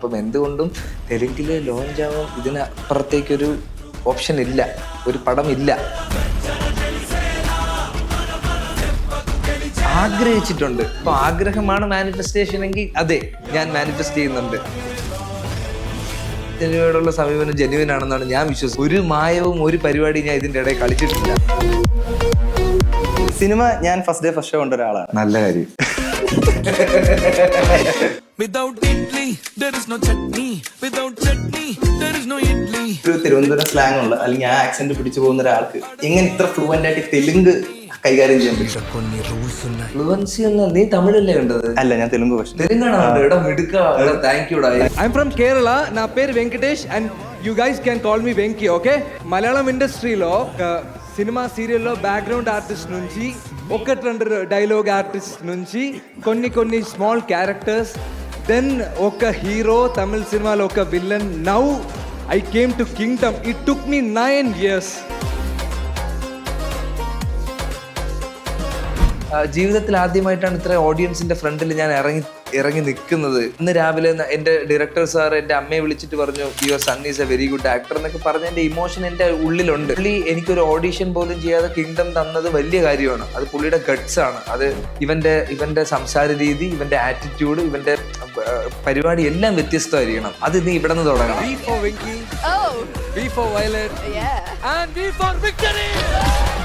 അപ്പം എന്തുകൊണ്ടും തെലുങ്കിൽ ലോഞ്ച് ആവാൻ ഇതിനപ്പുറത്തേക്കൊരു ഓപ്ഷൻ ഇല്ല, ഒരു പടം ഇല്ല. ആഗ്രഹിച്ചിട്ടുണ്ട്. അപ്പോൾ ആഗ്രഹമാണ് മാനിഫെസ്റ്റേഷൻ എങ്കിൽ അതെ, ഞാൻ മാനിഫെസ്റ്റ് ചെയ്യുന്നുണ്ട്. ജനുവിനോടുള്ള സമീപനം ജനുവിൻ ആണെന്നാണ് ഞാൻ വിശ്വസിക്കുന്നത്. ഒരു മായവും ഒരു പരിപാടിയും ഞാൻ ഇതിൻ്റെ ഇടയിൽ കളിച്ചിട്ടില്ല. സിനിമ ഞാൻ ഫസ്റ്റ് ഡേ ഫസ്റ്റ് ഷോ കണ്ട ഒരാളാണ്. നല്ല കാര്യം. Without idli, there is no chutney. Without chutney, there is no idli. ഒരു തിരുവനന്തപുരം സ്ലാങ് ഉള്ള അല്ലെങ്കിൽ ആ ആക്സെന്റ് പിടിച്ചു പോകുന്ന ഒരാൾക്ക് എങ്ങനെ ഇത്ര ഫ്ലുവന്റ് ആയിട്ട് തെലുങ്ക് കൈകാര്യം ചെയ്യാൻ പറ്റും? ഫ്ലുവൻസി ഒന്നും. നീ തമിഴല്ലേ കണ്ടത്? അല്ല, ഞാൻ തെലുങ്ക് പക്ഷേ. തെലുങ്കാണോ കണ്ടത്? എടാ മിടുക്ക, താങ്ക് യുടാ. I'm from Kerala. నా పేరు Venkatesh and you guys can call me Venki, okay? Malayalam ఇండస్ట్రీలో సినిమా సీరియల్లో బ్యాక్గ్రౌండ్ ఆర్టిస్ట్ నుంచి ఒకటి రెండు డైలాగ్ ఆర్టిస్ట్ నుంచి కొన్ని స్మాల్ క్యారెక్టర్స్, దెన్ ఒక హీరో, తమిళ సినిమాలో ఒక villain. Now I came to Kingdom. It took me 9 years. ജീവിതത്തിൽ ആദ്യമായിട്ടാണ് ഇത്ര ഓഡിയൻസിന്റെ ഫ്രണ്ടിൽ ഞാൻ ഇറങ്ങി നിൽക്കുന്നത്. ഇന്ന് രാവിലെ എൻ്റെ ഡയറക്ടർ സാർ എൻ്റെ അമ്മയെ വിളിച്ചിട്ട് പറഞ്ഞു, your sun is A very good actor എന്നൊക്കെ പറഞ്ഞ എൻ്റെ ഇമോഷൻ എൻ്റെ ഉള്ളിലുണ്ട്. പുള്ളി എനിക്കൊരു ഓഡിഷൻ പോലും ചെയ്യാതെ കിങ്ഡം തന്നത് വലിയ കാര്യമാണ്. അത് പുള്ളിയുടെ ഗട്ട്സ് ആണ്. അത് ഇവന്റെ സംസാര രീതി, ഇവന്റെ ആറ്റിറ്റ്യൂഡ്, ഇവന്റെ പരിപാടി എല്ലാം വ്യത്യസ്തമായിരിക്കണം. അത് നീ ഇവിടെ നിന്ന് തുടങ്ങണം. V for Venki. V for Violet. And V for victory.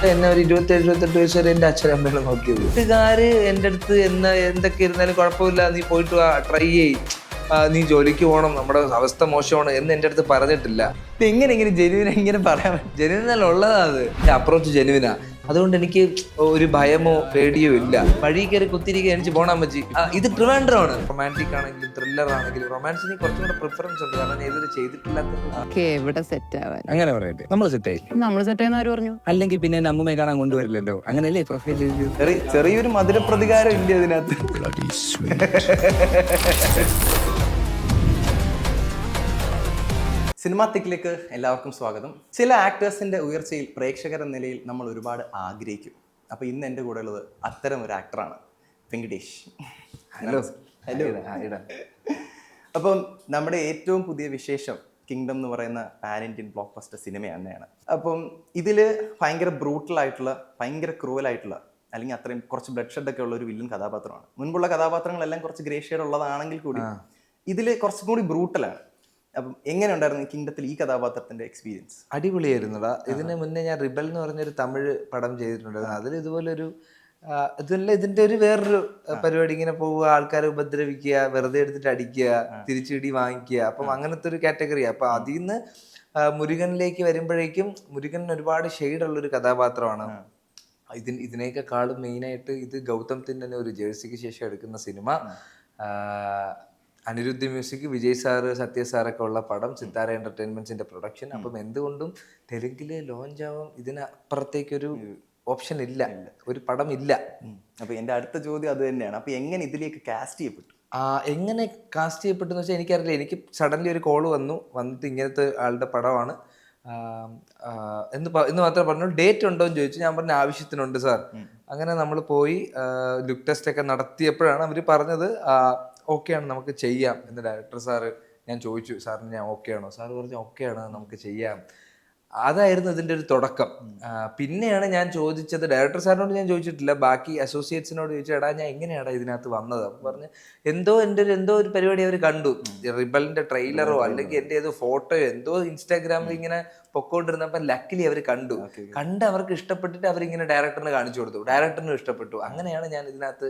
എന്നെ ഒരു 27-28 വയസ്സ് വരെ എൻ്റെ അച്ഛനമ്മയാണ് നോക്കിയത്. വീട്ടുകാര് എൻ്റെ അടുത്ത് എന്തൊക്കെ ഇരുന്നാലും കുഴപ്പമില്ല, നീ പോയിട്ട് ട്രൈ ചെയ്യ്, നീ ജോലിക്ക് പോകണം, നമ്മുടെ അവസ്ഥ മോശമാണ് എന്ന് എൻ്റെ അടുത്ത് പറഞ്ഞിട്ടില്ല. എങ്ങനെ ജെനുവിൻ എങ്ങനെ പറയാൻ പറ്റും? ജെനുവിനല്ല ഉള്ളതാ. അത് അപ്രോച്ച് ജെനുവിനാ. അതുകൊണ്ട് എനിക്ക് ഒരു ഭയമോ പേടിയോ ഇല്ല. വഴി കയറി കുത്തിരിക്കുക എനിക്ക് പോണാൻ പറ്റി. ഇത് ട്രിവാൻഡ്രമാണ്. റൊമാൻറ്റിക് ആണെങ്കിലും ത്രില്ലർ ആണെങ്കിലും റൊമാൻസിന് കുറച്ചും കൂടെ പ്രിഫറൻസ് ഉണ്ട്. കാരണം ഞാൻ ഇതൊരു ചെയ്തിട്ടില്ലാത്തത്. എവിടെ സെറ്റ് ആവാൻ അങ്ങനെ പറയട്ടെ, നമ്മൾ സെറ്റായി. നമ്മൾ സെറ്റ് ആയെന്ന് ആര് പറഞ്ഞു? അല്ലെങ്കിൽ പിന്നെ എന്നെ അമ്മയെ കാണാൻ കൊണ്ടുവരില്ലല്ലോ. അങ്ങനെയല്ലേ പ്രൊഫൈൽ ചെറിയൊരു മധുരപ്രതികാരം ഇല്ല ഇതിനകത്ത്. സിനിമാത്തിക്കിലേക്ക് എല്ലാവർക്കും സ്വാഗതം. ചില ആക്ടേഴ്സിന്റെ ഉയർച്ചയിൽ പ്രേക്ഷകർ എന്ന നിലയിൽ നമ്മൾ ഒരുപാട് ആഗ്രഹിക്കും. അപ്പോൾ ഇന്ന് എൻ്റെ കൂടെ ഉള്ളത് അത്തരം ഒരു ആക്ടറാണ്, വെങ്കടേഷ്. ഹലോ. അപ്പം നമ്മുടെ ഏറ്റവും പുതിയ വിശേഷം കിങ്ഡം എന്ന് പറയുന്ന pan Indian block buster cinema തന്നെയാണ്. അപ്പം ഇതിൽ ഭയങ്കര ബ്രൂട്ടലായിട്ടുള്ള, ഭയങ്കര ക്രൂവലായിട്ടുള്ള, അല്ലെങ്കിൽ അത്രയും കുറച്ച് ബ്ലഡ് ഷെഡൊക്കെ ഉള്ള ഒരു വില്ലൻ കഥാപാത്രമാണ്. മുൻപുള്ള കഥാപാത്രങ്ങളെല്ലാം കുറച്ച് ഗ്രേ ഷെയ്ഡ് ഉള്ളതാണെങ്കിൽ കൂടി ഇതിൽ കുറച്ചും കൂടി ബ്രൂട്ടലാണ്. അപ്പം എങ്ങനെ ഉണ്ടായിരുന്നു കിങ്ഡത്തിൽ ഈ കഥാപാത്രത്തിന്റെ എക്സ്പീരിയൻസ്? അടിപൊളിയായിരുന്നുടാ. ഇതിന് മുന്നേ ഞാൻ റിബൽ എന്ന് പറഞ്ഞൊരു തമിഴ് പടം ചെയ്തിട്ടുണ്ടായിരുന്നു. അതിൽ ഇതുപോലൊരു ഇതിന്റെ ഒരു വേറൊരു പരിപാടി, ഇങ്ങനെ പോവുക, ആൾക്കാരെ ഉപദ്രവിക്കുക, വെറുതെ എടുത്തിട്ട് അടിക്കുക, തിരിച്ചിടി വാങ്ങിക്കുക. അപ്പം അങ്ങനത്തെ ഒരു കാറ്റഗറിയാണ്. അപ്പൊ അതിൽ നിന്ന് മുരുകനിലേക്ക് വരുമ്പോഴേക്കും മുരുകൻ ഒരുപാട് ഷെയ്ഡുള്ളൊരു കഥാപാത്രമാണ്. ഇതിനേക്കാളും മെയിനായിട്ട് ഇത് ഗൗതം ഒരു ജേഴ്സിക്ക് ശേഷം എടുക്കുന്ന സിനിമ. അനിരുദ്ധ് മ്യൂസിക്, വിജയ് സാറ്, സത്യ സാറൊക്കെ ഉള്ള പടം, സിത്താര എന്റർടൈൻമെന്റ്സിന്റെ പ്രൊഡക്ഷൻ. അപ്പം എന്തുകൊണ്ടും തെലുങ്കില് ലോഞ്ച് ആവാൻ ഇതിനപ്പുറത്തേക്കൊരു ഓപ്ഷൻ ഇല്ല, ഒരു പടം ഇല്ല. അപ്പൊ എന്റെ അടുത്ത ചോദ്യം അത് തന്നെയാണ്. അപ്പൊ എങ്ങനെ ഇതിലേക്ക് കാസ്റ്റ് ചെയ്യപ്പെട്ടു? എങ്ങനെ കാസ്റ്റ് ചെയ്യപ്പെട്ടെന്ന് വെച്ചാൽ എനിക്കറിയില്ല. എനിക്ക് സഡൻലി ഒരു കോള് വന്നിട്ട് ഇങ്ങനത്തെ ആളുടെ പടമാണ് എന്ന് മാത്രമേ പറഞ്ഞു. ഡേറ്റ് ഉണ്ടോ എന്ന് ചോദിച്ചു. ഞാൻ പറഞ്ഞ ആവശ്യത്തിനുണ്ട് സാർ. അങ്ങനെ നമ്മൾ പോയി ലുക്ക് ടെസ്റ്റ് ഒക്കെ നടത്തിയപ്പോഴാണ് അവർ പറഞ്ഞത് ഓക്കെ ആണ്, നമുക്ക് ചെയ്യാം എന്ന്. ഡയറക്ടർ സാറ്, ഞാൻ ചോദിച്ചു സാറിന് ഞാൻ ഓക്കെ ആണോ? സാറ് പറഞ്ഞു ഓക്കെ ആണ്, നമുക്ക് ചെയ്യാം. അതായിരുന്നു ഇതിൻ്റെ ഒരു തുടക്കം. പിന്നെയാണ് ഞാൻ ചോദിച്ചത്, ഡയറക്ടർ സാറിനോട് ഞാൻ ചോദിച്ചിട്ടില്ല, ബാക്കി അസോസിയേറ്റ്സിനോട് ചോദിച്ചു, എടാ ഞാൻ എങ്ങനെയാടാ ഇതിനകത്ത് വന്നത്? അപ്പം പറഞ്ഞ് എന്തോ ഒരു പരിപാടി അവർ കണ്ടു, റിബലിന്റെ ട്രെയിലറോ അല്ലെങ്കിൽ എൻ്റെ ഏതോ ഫോട്ടോയോ എന്തോ ഇൻസ്റ്റാഗ്രാമിൽ ഇങ്ങനെ പൊക്കോണ്ടിരുന്നപ്പോൾ ലക്കിലി അവർ കണ്ട് അവർക്ക് ഇഷ്ടപ്പെട്ടിട്ട് അവരിങ്ങനെ ഡയറക്ടറിന് കാണിച്ചു കൊടുത്തു. ഡയറക്ടറിനും ഇഷ്ടപ്പെട്ടു. അങ്ങനെയാണ് ഞാൻ ഇതിനകത്ത്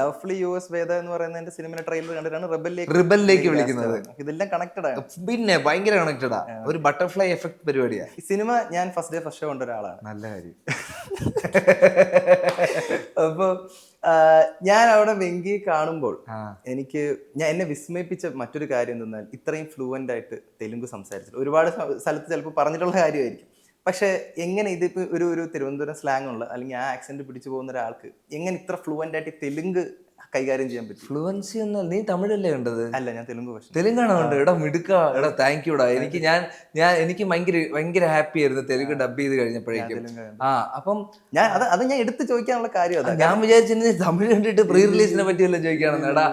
ലവ്ലി യുഎസ് വേദ എന്ന് പറയുന്ന സിനിമയുടെ ട്രെയിലർ കണ്ടിട്ടാണ് റിബലിലേക്ക് വിളിക്കുന്നത്. ഇതെല്ലാം കണക്റ്റഡ് ആണ്. പിന്നെ ഭയങ്കര കണക്റ്റഡാ. ഒരു ബട്ടർഫ്ലൈ എഫക്ട് പരിപാടിയാണ് ഈ സിനിമ. ഞാൻ ഫസ്റ്റ് ഡേ ഫസ്റ്റ് ഷോ കണ്ട ഒരാളാണ്. നല്ല കാര്യം. അപ്പൊ ഞാൻ അവിടെ വെങ്കിയെ കാണുമ്പോൾ എന്നെ വിസ്മയിപ്പിച്ച മറ്റൊരു കാര്യം എന്തെന്നാൽ, ഇത്രയും ഫ്ലുവൻ്റ് ആയിട്ട് തെലുങ്ക് സംസാരിച്ചിട്ട് ഒരുപാട് സ്ഥലത്ത് ചിലപ്പോൾ പറഞ്ഞിട്ടുള്ള കാര്യമായിരിക്കും. പക്ഷെ എങ്ങനെ ഇതിപ്പോ ഒരു തിരുവനന്തപുരം സ്ലാങ് ഉള്ള അല്ലെങ്കിൽ ആ ആക്സെന്റ് പിടിച്ചു പോകുന്ന ഒരാൾക്ക് എങ്ങനെ ഇത്ര ഫ്ലുവൻ്റ് ആയിട്ട് തെലുങ്ക് കൈകാര്യം ചെയ്യാൻ പറ്റി. ഫ്ലുവൻസി എന്നാൽ നീ തമിഴല്ലേ കണ്ടത്? അല്ല, ഞാൻ തെലുങ്ക് പക്ഷേ. തെലുങ്കാണോ ഉണ്ട്? എടാ മിടുക്ക, എടാ താങ്ക് യുടാ. എനിക്ക് ഭയങ്കര ഹാപ്പി ആയിരുന്നു തെലുങ്ക് ഡബ് ചെയ്ത് കഴിഞ്ഞപ്പോഴേക്കും. അപ്പം അത് ഞാൻ എടുത്ത് ചോദിക്കാനുള്ള കാര്യം അതാ. ഞാൻ വിചാരിച്ചിരുന്നത് തമിഴ് കണ്ടിട്ട് പ്രീ റിലീസിനെ പറ്റിയല്ലോ ചോദിക്കുകയാണെന്ന്. എടാ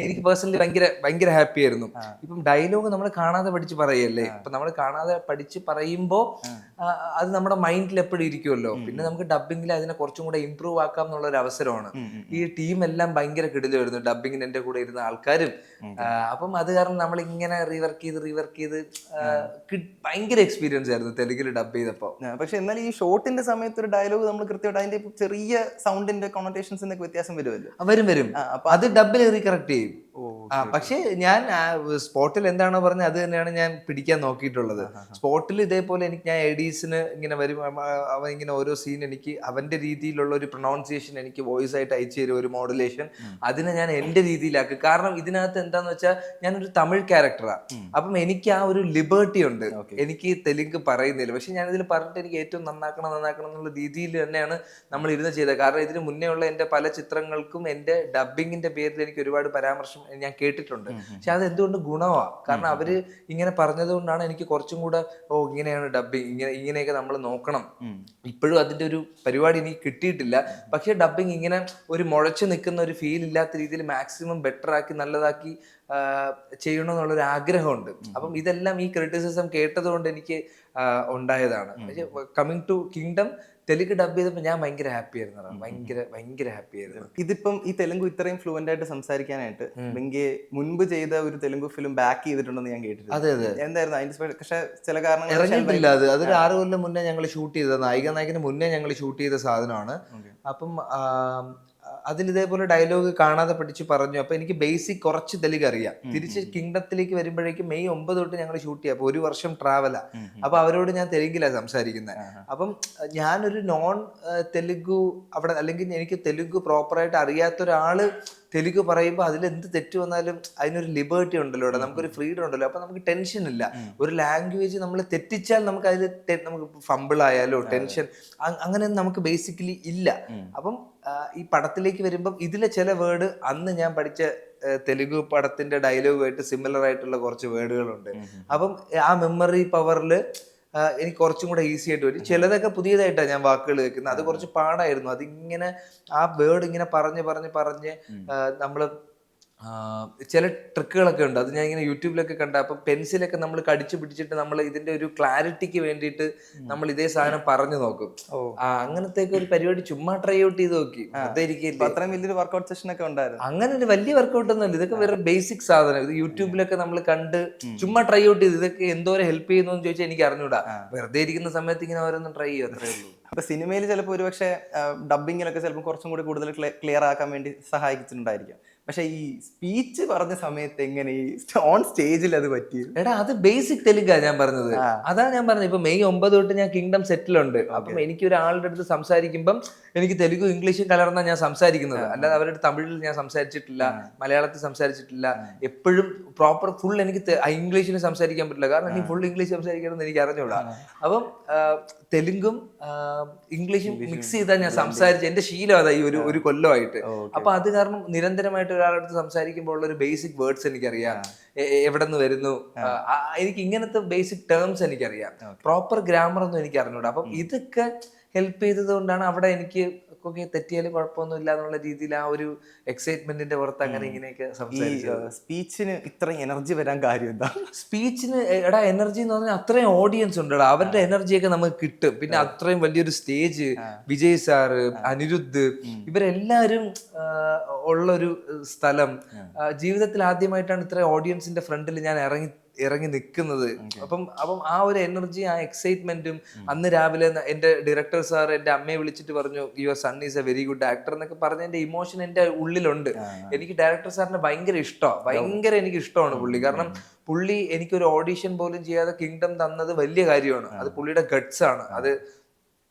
എനിക്ക് പേഴ്സണലി ഭയങ്കര ഹാപ്പി ആയിരുന്നു. ഇപ്പം ഡയലോഗ് നമ്മൾ കാണാതെ പഠിച്ച് പറയല്ലേ. ഇപ്പൊ നമ്മൾ കാണാതെ പഠിച്ച് പറയുമ്പോ അത് നമ്മുടെ മൈൻഡിൽ എപ്പോഴും ഇരിക്കുമല്ലോ. പിന്നെ നമുക്ക് ഡബിങ്ങിൽ അതിനെ കുറച്ചും കൂടെ ഇമ്പ്രൂവ് ആക്കാം എന്നുള്ള ഒരു അവസരമാണ്. ഈ ടീം എല്ലാം ഭയങ്കര കിടിലായിരുന്നു, ഡബിങ്ങിന് എന്റെ കൂടെ ഇരുന്ന ആൾക്കാരും. അപ്പം അത് കാരണം നമ്മൾ ഇങ്ങനെ റീവർക്ക് ചെയ്ത് ഭയങ്കര എക്സ്പീരിയൻസ് ആയിരുന്നു തെലുങ്കിൽ ഡബ് ചെയ്തപ്പോ. പക്ഷെ എന്നാൽ ഈ ഷോട്ടിന്റെ സമയത്ത് ഒരു ഡയലോഗ് നമ്മൾ കൃത്യമായിട്ട് അതിന്റെ ചെറിയ സൗണ്ടിന്റെ കൊണോട്ടേഷൻസിന്റെ വ്യത്യാസം വരുമല്ലോ. വരും. അത് ഡബിൽ റീകറക്ട് ചെയ്യും. പക്ഷേ ഞാൻ സ്പോട്ടിൽ എന്താണോ പറഞ്ഞത് അത് തന്നെയാണ് ഞാൻ പിടിക്കാൻ നോക്കിയിട്ടുള്ളത്. സ്പോട്ടിൽ ഇതേപോലെ ഞാൻ എഡീസിന് ഇങ്ങനെ വരും, അവൻ ഇങ്ങനെ ഓരോ സീൻ എനിക്ക് അവന്റെ രീതിയിലുള്ള ഒരു പ്രൊനൗൺസിയേഷൻ എനിക്ക് വോയിസ് ആയിട്ട് അയച്ചു തരും, ഒരു മോഡുലേഷൻ. അതിനെ ഞാൻ എന്റെ രീതിയിലാക്കും. കാരണം ഇതിനകത്ത് എന്താന്ന് വെച്ചാൽ ഞാനൊരു തമിഴ് ക്യാരക്ടറാണ്. അപ്പം എനിക്ക് ആ ഒരു ലിബർട്ടി ഉണ്ട്, എനിക്ക് തെലുങ്ക് പറയുന്നില്ല. പക്ഷെ ഞാൻ ഇതിൽ പറഞ്ഞിട്ട് എനിക്ക് ഏറ്റവും നന്നാക്കണം എന്നുള്ള രീതിയിൽ തന്നെയാണ് നമ്മൾ ഇരുന്ന് ചെയ്തത്. കാരണം ഇതിന് മുന്നേ ഉള്ള എന്റെ പല ചിത്രങ്ങൾക്കും എന്റെ ഡബിങ്ങിന്റെ പേരിൽ എനിക്ക് ഒരുപാട് പരാമർശം ഞാൻ കേട്ടിട്ടുണ്ട്. പക്ഷെ അത് എന്തുകൊണ്ട് ഗുണമാണ്. കാരണം അവര് ഇങ്ങനെ പറഞ്ഞത് കൊണ്ടാണ് എനിക്ക് കുറച്ചും കൂടെ ഇങ്ങനെയാണ് ഡബിങ്, ഇങ്ങനെയൊക്കെ നമ്മൾ നോക്കണം. ഇപ്പോഴും അതിന്റെ ഒരു പരിപാടി എനിക്ക് കിട്ടിയിട്ടില്ല. പക്ഷെ ഡബിങ് ഇങ്ങനെ ഒരു മുഴച്ചു നിൽക്കുന്ന ഒരു ഫീൽ ഇല്ലാത്ത രീതിയിൽ മാക്സിമം ബെറ്റർ ആക്കി നല്ലതാക്കി ചെയ്യണമെന്നുള്ളൊരു ആഗ്രഹമുണ്ട്. അപ്പം ഇതെല്ലാം ഈ ക്രിറ്റിസിസം കേട്ടത് കൊണ്ട് എനിക്ക് ഉണ്ടായതാണ്. പക്ഷെ coming to Kingdom Telugu dub ചെയ്തപ്പോൾ ഞാൻ ഭയങ്കര ഹാപ്പി ആയിരുന്നു. ഭയങ്കര ഹാപ്പി ആയിരുന്നു. ഇതിപ്പം ഈ തെലുങ്ക് ഇത്രയും ഫ്ലുവന്റ് ആയിട്ട് സംസാരിക്കാനായിട്ട് വെങ്കി മുൻപ് ചെയ്ത ഒരു തെലുങ്ക് ഫിലിം ബാക്ക് ചെയ്തിട്ടുണ്ടെന്ന് ഞാൻ കേട്ടിട്ടുണ്ട്. അതെ. എന്തായിരുന്നു അതിന്റെ? പക്ഷെ ചില കാരണങ്ങൾ ഇറങ്ങിയിട്ടില്ല. അതൊരു 6 കൊല്ലം മുന്നേ ഞങ്ങൾ ഷൂട്ട് ചെയ്തത്, നായികന് മുന്നേ ഞങ്ങൾ ഷൂട്ട് ചെയ്ത സാധനമാണ്. അപ്പം അതിൽ ഇതേപോലെ ഡയലോഗ് കാണാതെ പഠിച്ച് പറഞ്ഞു. അപ്പൊ എനിക്ക് ബേസിക് കുറച്ച് തെലുങ്ക് അറിയാം. തിരിച്ച് കിങ്ഡത്തിലേക്ക് വരുമ്പോഴേക്കും മെയ് 9 തൊട്ട് ഞങ്ങൾ ഷൂട്ട് ചെയ്യാം. അപ്പൊ 1 വർഷം ട്രാവലാ. അപ്പൊ അവരോട് ഞാൻ തെലുങ്കിലാണ് സംസാരിക്കുന്നത്. അപ്പം ഞാനൊരു നോൺ തെലുഗു അവിടെ, അല്ലെങ്കിൽ എനിക്ക് തെലുങ്ക് പ്രോപ്പറായിട്ട് അറിയാത്ത ഒരാള് തെലുങ്ക് പറയുമ്പോൾ അതിൽ എന്ത് തെറ്റ് വന്നാലും അതിനൊരു ലിബർട്ടി ഉണ്ടല്ലോ, നമുക്കൊരു ഫ്രീഡം ഉണ്ടല്ലോ. അപ്പൊ നമുക്ക് ടെൻഷൻ ഇല്ല. ഒരു ലാംഗ്വേജ് നമ്മൾ തെറ്റിച്ചാൽ നമുക്ക് അതിൽ നമുക്ക് ഫംബിൾ ആയാലോ ടെൻഷൻ അങ്ങനെ നമുക്ക് ബേസിക്കലി ഇല്ല. അപ്പം ഈ പടത്തിലേക്ക് വരുമ്പം ഇതിലെ ചില വേർഡ് അന്ന് ഞാൻ പഠിച്ച തെലുഗു പടത്തിന്റെ ഡയലോഗുമായിട്ട് സിമിലർ ആയിട്ടുള്ള കുറച്ച് വേർഡുകളുണ്ട്. അപ്പം ആ മെമ്മറി പവറിൽ എനിക്ക് കുറച്ചും കൂടെ ഈസി ആയിട്ട് വരും. ചിലതൊക്കെ പുതിയതായിട്ടാണ് ഞാൻ വാക്കുകൾ കേൾക്കുന്നത്, അത് കുറച്ച് പാടായിരുന്നു. അതിങ്ങനെ ആ വേർഡ് ഇങ്ങനെ പറഞ്ഞ് നമ്മള് ചില ട്രിക്കുകളൊക്കെ ഉണ്ട്. അത് ഞാൻ ഇങ്ങനെ യൂട്യൂബിലൊക്കെ കണ്ട. അപ്പൊ പെൻസിലൊക്കെ നമ്മൾ കടിച്ചു പിടിച്ചിട്ട് നമ്മൾ ഇതിന്റെ ഒരു ക്ലാരിറ്റിക്ക് വേണ്ടിയിട്ട് നമ്മൾ ഇതേ സാധനം പറഞ്ഞു നോക്കും. അങ്ങനത്തെ ഒരു പരിപാടി ചുമ്മാ ട്രൈ ഔട്ട് ചെയ്ത് നോക്കി. അത്രയും വലിയൊരു വർക്ക്ഔട്ട് സെഷൻ ഒക്കെ ഉണ്ടായിരുന്നു. അങ്ങനെ ഒരു വലിയ വർക്ക്ഔട്ട് ഒന്നുമില്ല, ഇതൊക്കെ വേറെ ബേസിക് സാധനം. ഇത് യൂട്യൂബിലൊക്കെ നമ്മൾ കണ്ട് ചുമ്മാ ട്രൈ ഔട്ട് ചെയ്ത് ഇതൊക്കെ എന്തോരം ഹെൽപ്പ് ചെയ്യുന്നു എന്ന് ചോദിച്ചാൽ എനിക്ക് അറിഞ്ഞൂടാ. വെറുതെ ഇരിക്കുന്ന സമയത്ത് ഇങ്ങനെ ഓരോന്നും ട്രൈ ചെയ്യും, അത്രേ ഉള്ളൂ. അപ്പൊ സിനിമയിൽ ചിലപ്പോൾ ഒരുപക്ഷെ ഡബിങ്ങിലൊക്കെ ചിലപ്പോൾ കുറച്ചും കൂടി കൂടുതൽ ക്ലിയർ ആക്കാൻ വേണ്ടി സഹായിച്ചിട്ടുണ്ടായിരിക്കും. പക്ഷെ ഈ സ്പീച്ച് പറഞ്ഞ സമയത്ത് എങ്ങനെ ഈ ഓൺ സ്റ്റേജിൽ അത് പറ്റിയത്? എടാ അത് ബേസിക് തെലുങ്കാ ഞാൻ പറഞ്ഞത്. അതാണ് ഞാൻ പറഞ്ഞത്. ഇപ്പൊ മെയ് 9 തൊട്ട് ഞാൻ കിങ്ഡം സെറ്റിലുണ്ട്. അപ്പം എനിക്ക് ഒരാളുടെ അടുത്ത് സംസാരിക്കുമ്പം എനിക്ക് തെലുഗും ഇംഗ്ലീഷും കലർന്ന ഞാൻ സംസാരിക്കുന്നത്. അല്ലാതെ അവരുടെ തമിഴിൽ ഞാൻ സംസാരിച്ചിട്ടില്ല, മലയാളത്തിൽ സംസാരിച്ചിട്ടില്ല. എപ്പോഴും പ്രോപ്പർ ഫുൾ എനിക്ക് ഇംഗ്ലീഷിൽ സംസാരിക്കാൻ പറ്റില്ല. കാരണം എനിക്ക് ഫുൾ ഇംഗ്ലീഷ് സംസാരിക്കണമെന്ന് എനിക്ക് അറിഞ്ഞൂടാ. അപ്പം തെലുങ്കും ഇംഗ്ലീഷും മിക്സ് ചെയ്താൽ ഞാൻ സംസാരിച്ച് എന്റെ ശീലം അതാ ഈ ഒരു കൊല്ലമായിട്ട്. അപ്പൊ അത് കാരണം നിരന്തരമായിട്ട് ഒരാളടുത്ത് സംസാരിക്കുമ്പോൾ ഉള്ള ഒരു ബേസിക് വേർഡ്സ് എനിക്കറിയാം, എവിടെ നിന്ന് വരുന്നു, എനിക്ക് ഇങ്ങനത്തെ ബേസിക് ടേംസ് എനിക്കറിയാം. പ്രോപ്പർ ഗ്രാമർ ഒന്നും എനിക്ക് അറിഞ്ഞൂടാ. അപ്പം ഇതൊക്കെ ഹെൽപ്പ് ചെയ്തത് കൊണ്ടാണ് അവിടെ എനിക്ക് തെറ്റിയാലും കുഴപ്പമൊന്നും ഇല്ല എന്നുള്ള രീതിയിൽ ആ ഒരു എക്സൈറ്റ്മെന്റിന്റെ പുറത്ത് അങ്ങനെ ഇങ്ങനെയൊക്കെ സംസാരിച്ചത്. സ്പീച്ചിന് ഇത്രയും എനർജി വരാൻ കാര്യം എന്താ? സ്പീച്ചിന് എടാ എനർജി എന്ന് പറഞ്ഞാൽ അത്രയും ഓഡിയൻസ് ഉണ്ടടാ, അവരുടെ എനർജിയൊക്കെ നമുക്ക് കിട്ടും. പിന്നെ അത്രയും വലിയൊരു സ്റ്റേജ്, വിജയ് സാറ്, അനിരുദ്ധ്, ഇവരെല്ലാരും ഉള്ളൊരു സ്ഥലം. ജീവിതത്തിൽ ആദ്യമായിട്ടാണ് ഇത്രയും ഓഡിയൻസിന്റെ ഫ്രണ്ടിൽ ഞാൻ ഇറങ്ങി നിൽക്കുന്നത്. അപ്പം ആ ഒരു എനർജി, ആ എക്സൈറ്റ്മെന്റും. അന്ന് രാവിലെ എന്റെ ഡയറക്ടർ സാർ എന്റെ അമ്മയെ വിളിച്ചിട്ട് പറഞ്ഞു your sun is A very good actor എന്നൊക്കെ പറഞ്ഞ എന്റെ ഇമോഷൻ എന്റെ ഉള്ളിലുണ്ട്. എനിക്ക് ഡയറക്ടർ സാറിനെ ഭയങ്കര എനിക്ക് ഇഷ്ടമാണ് പുള്ളി. കാരണം പുള്ളി എനിക്കൊരു ഓഡിഷൻ പോലും ചെയ്യാതെ കിങ്ഡം തന്നത് വലിയ കാര്യമാണ്. അത് പുള്ളിയുടെ ഗട്ട്സ് ആണ്. അത്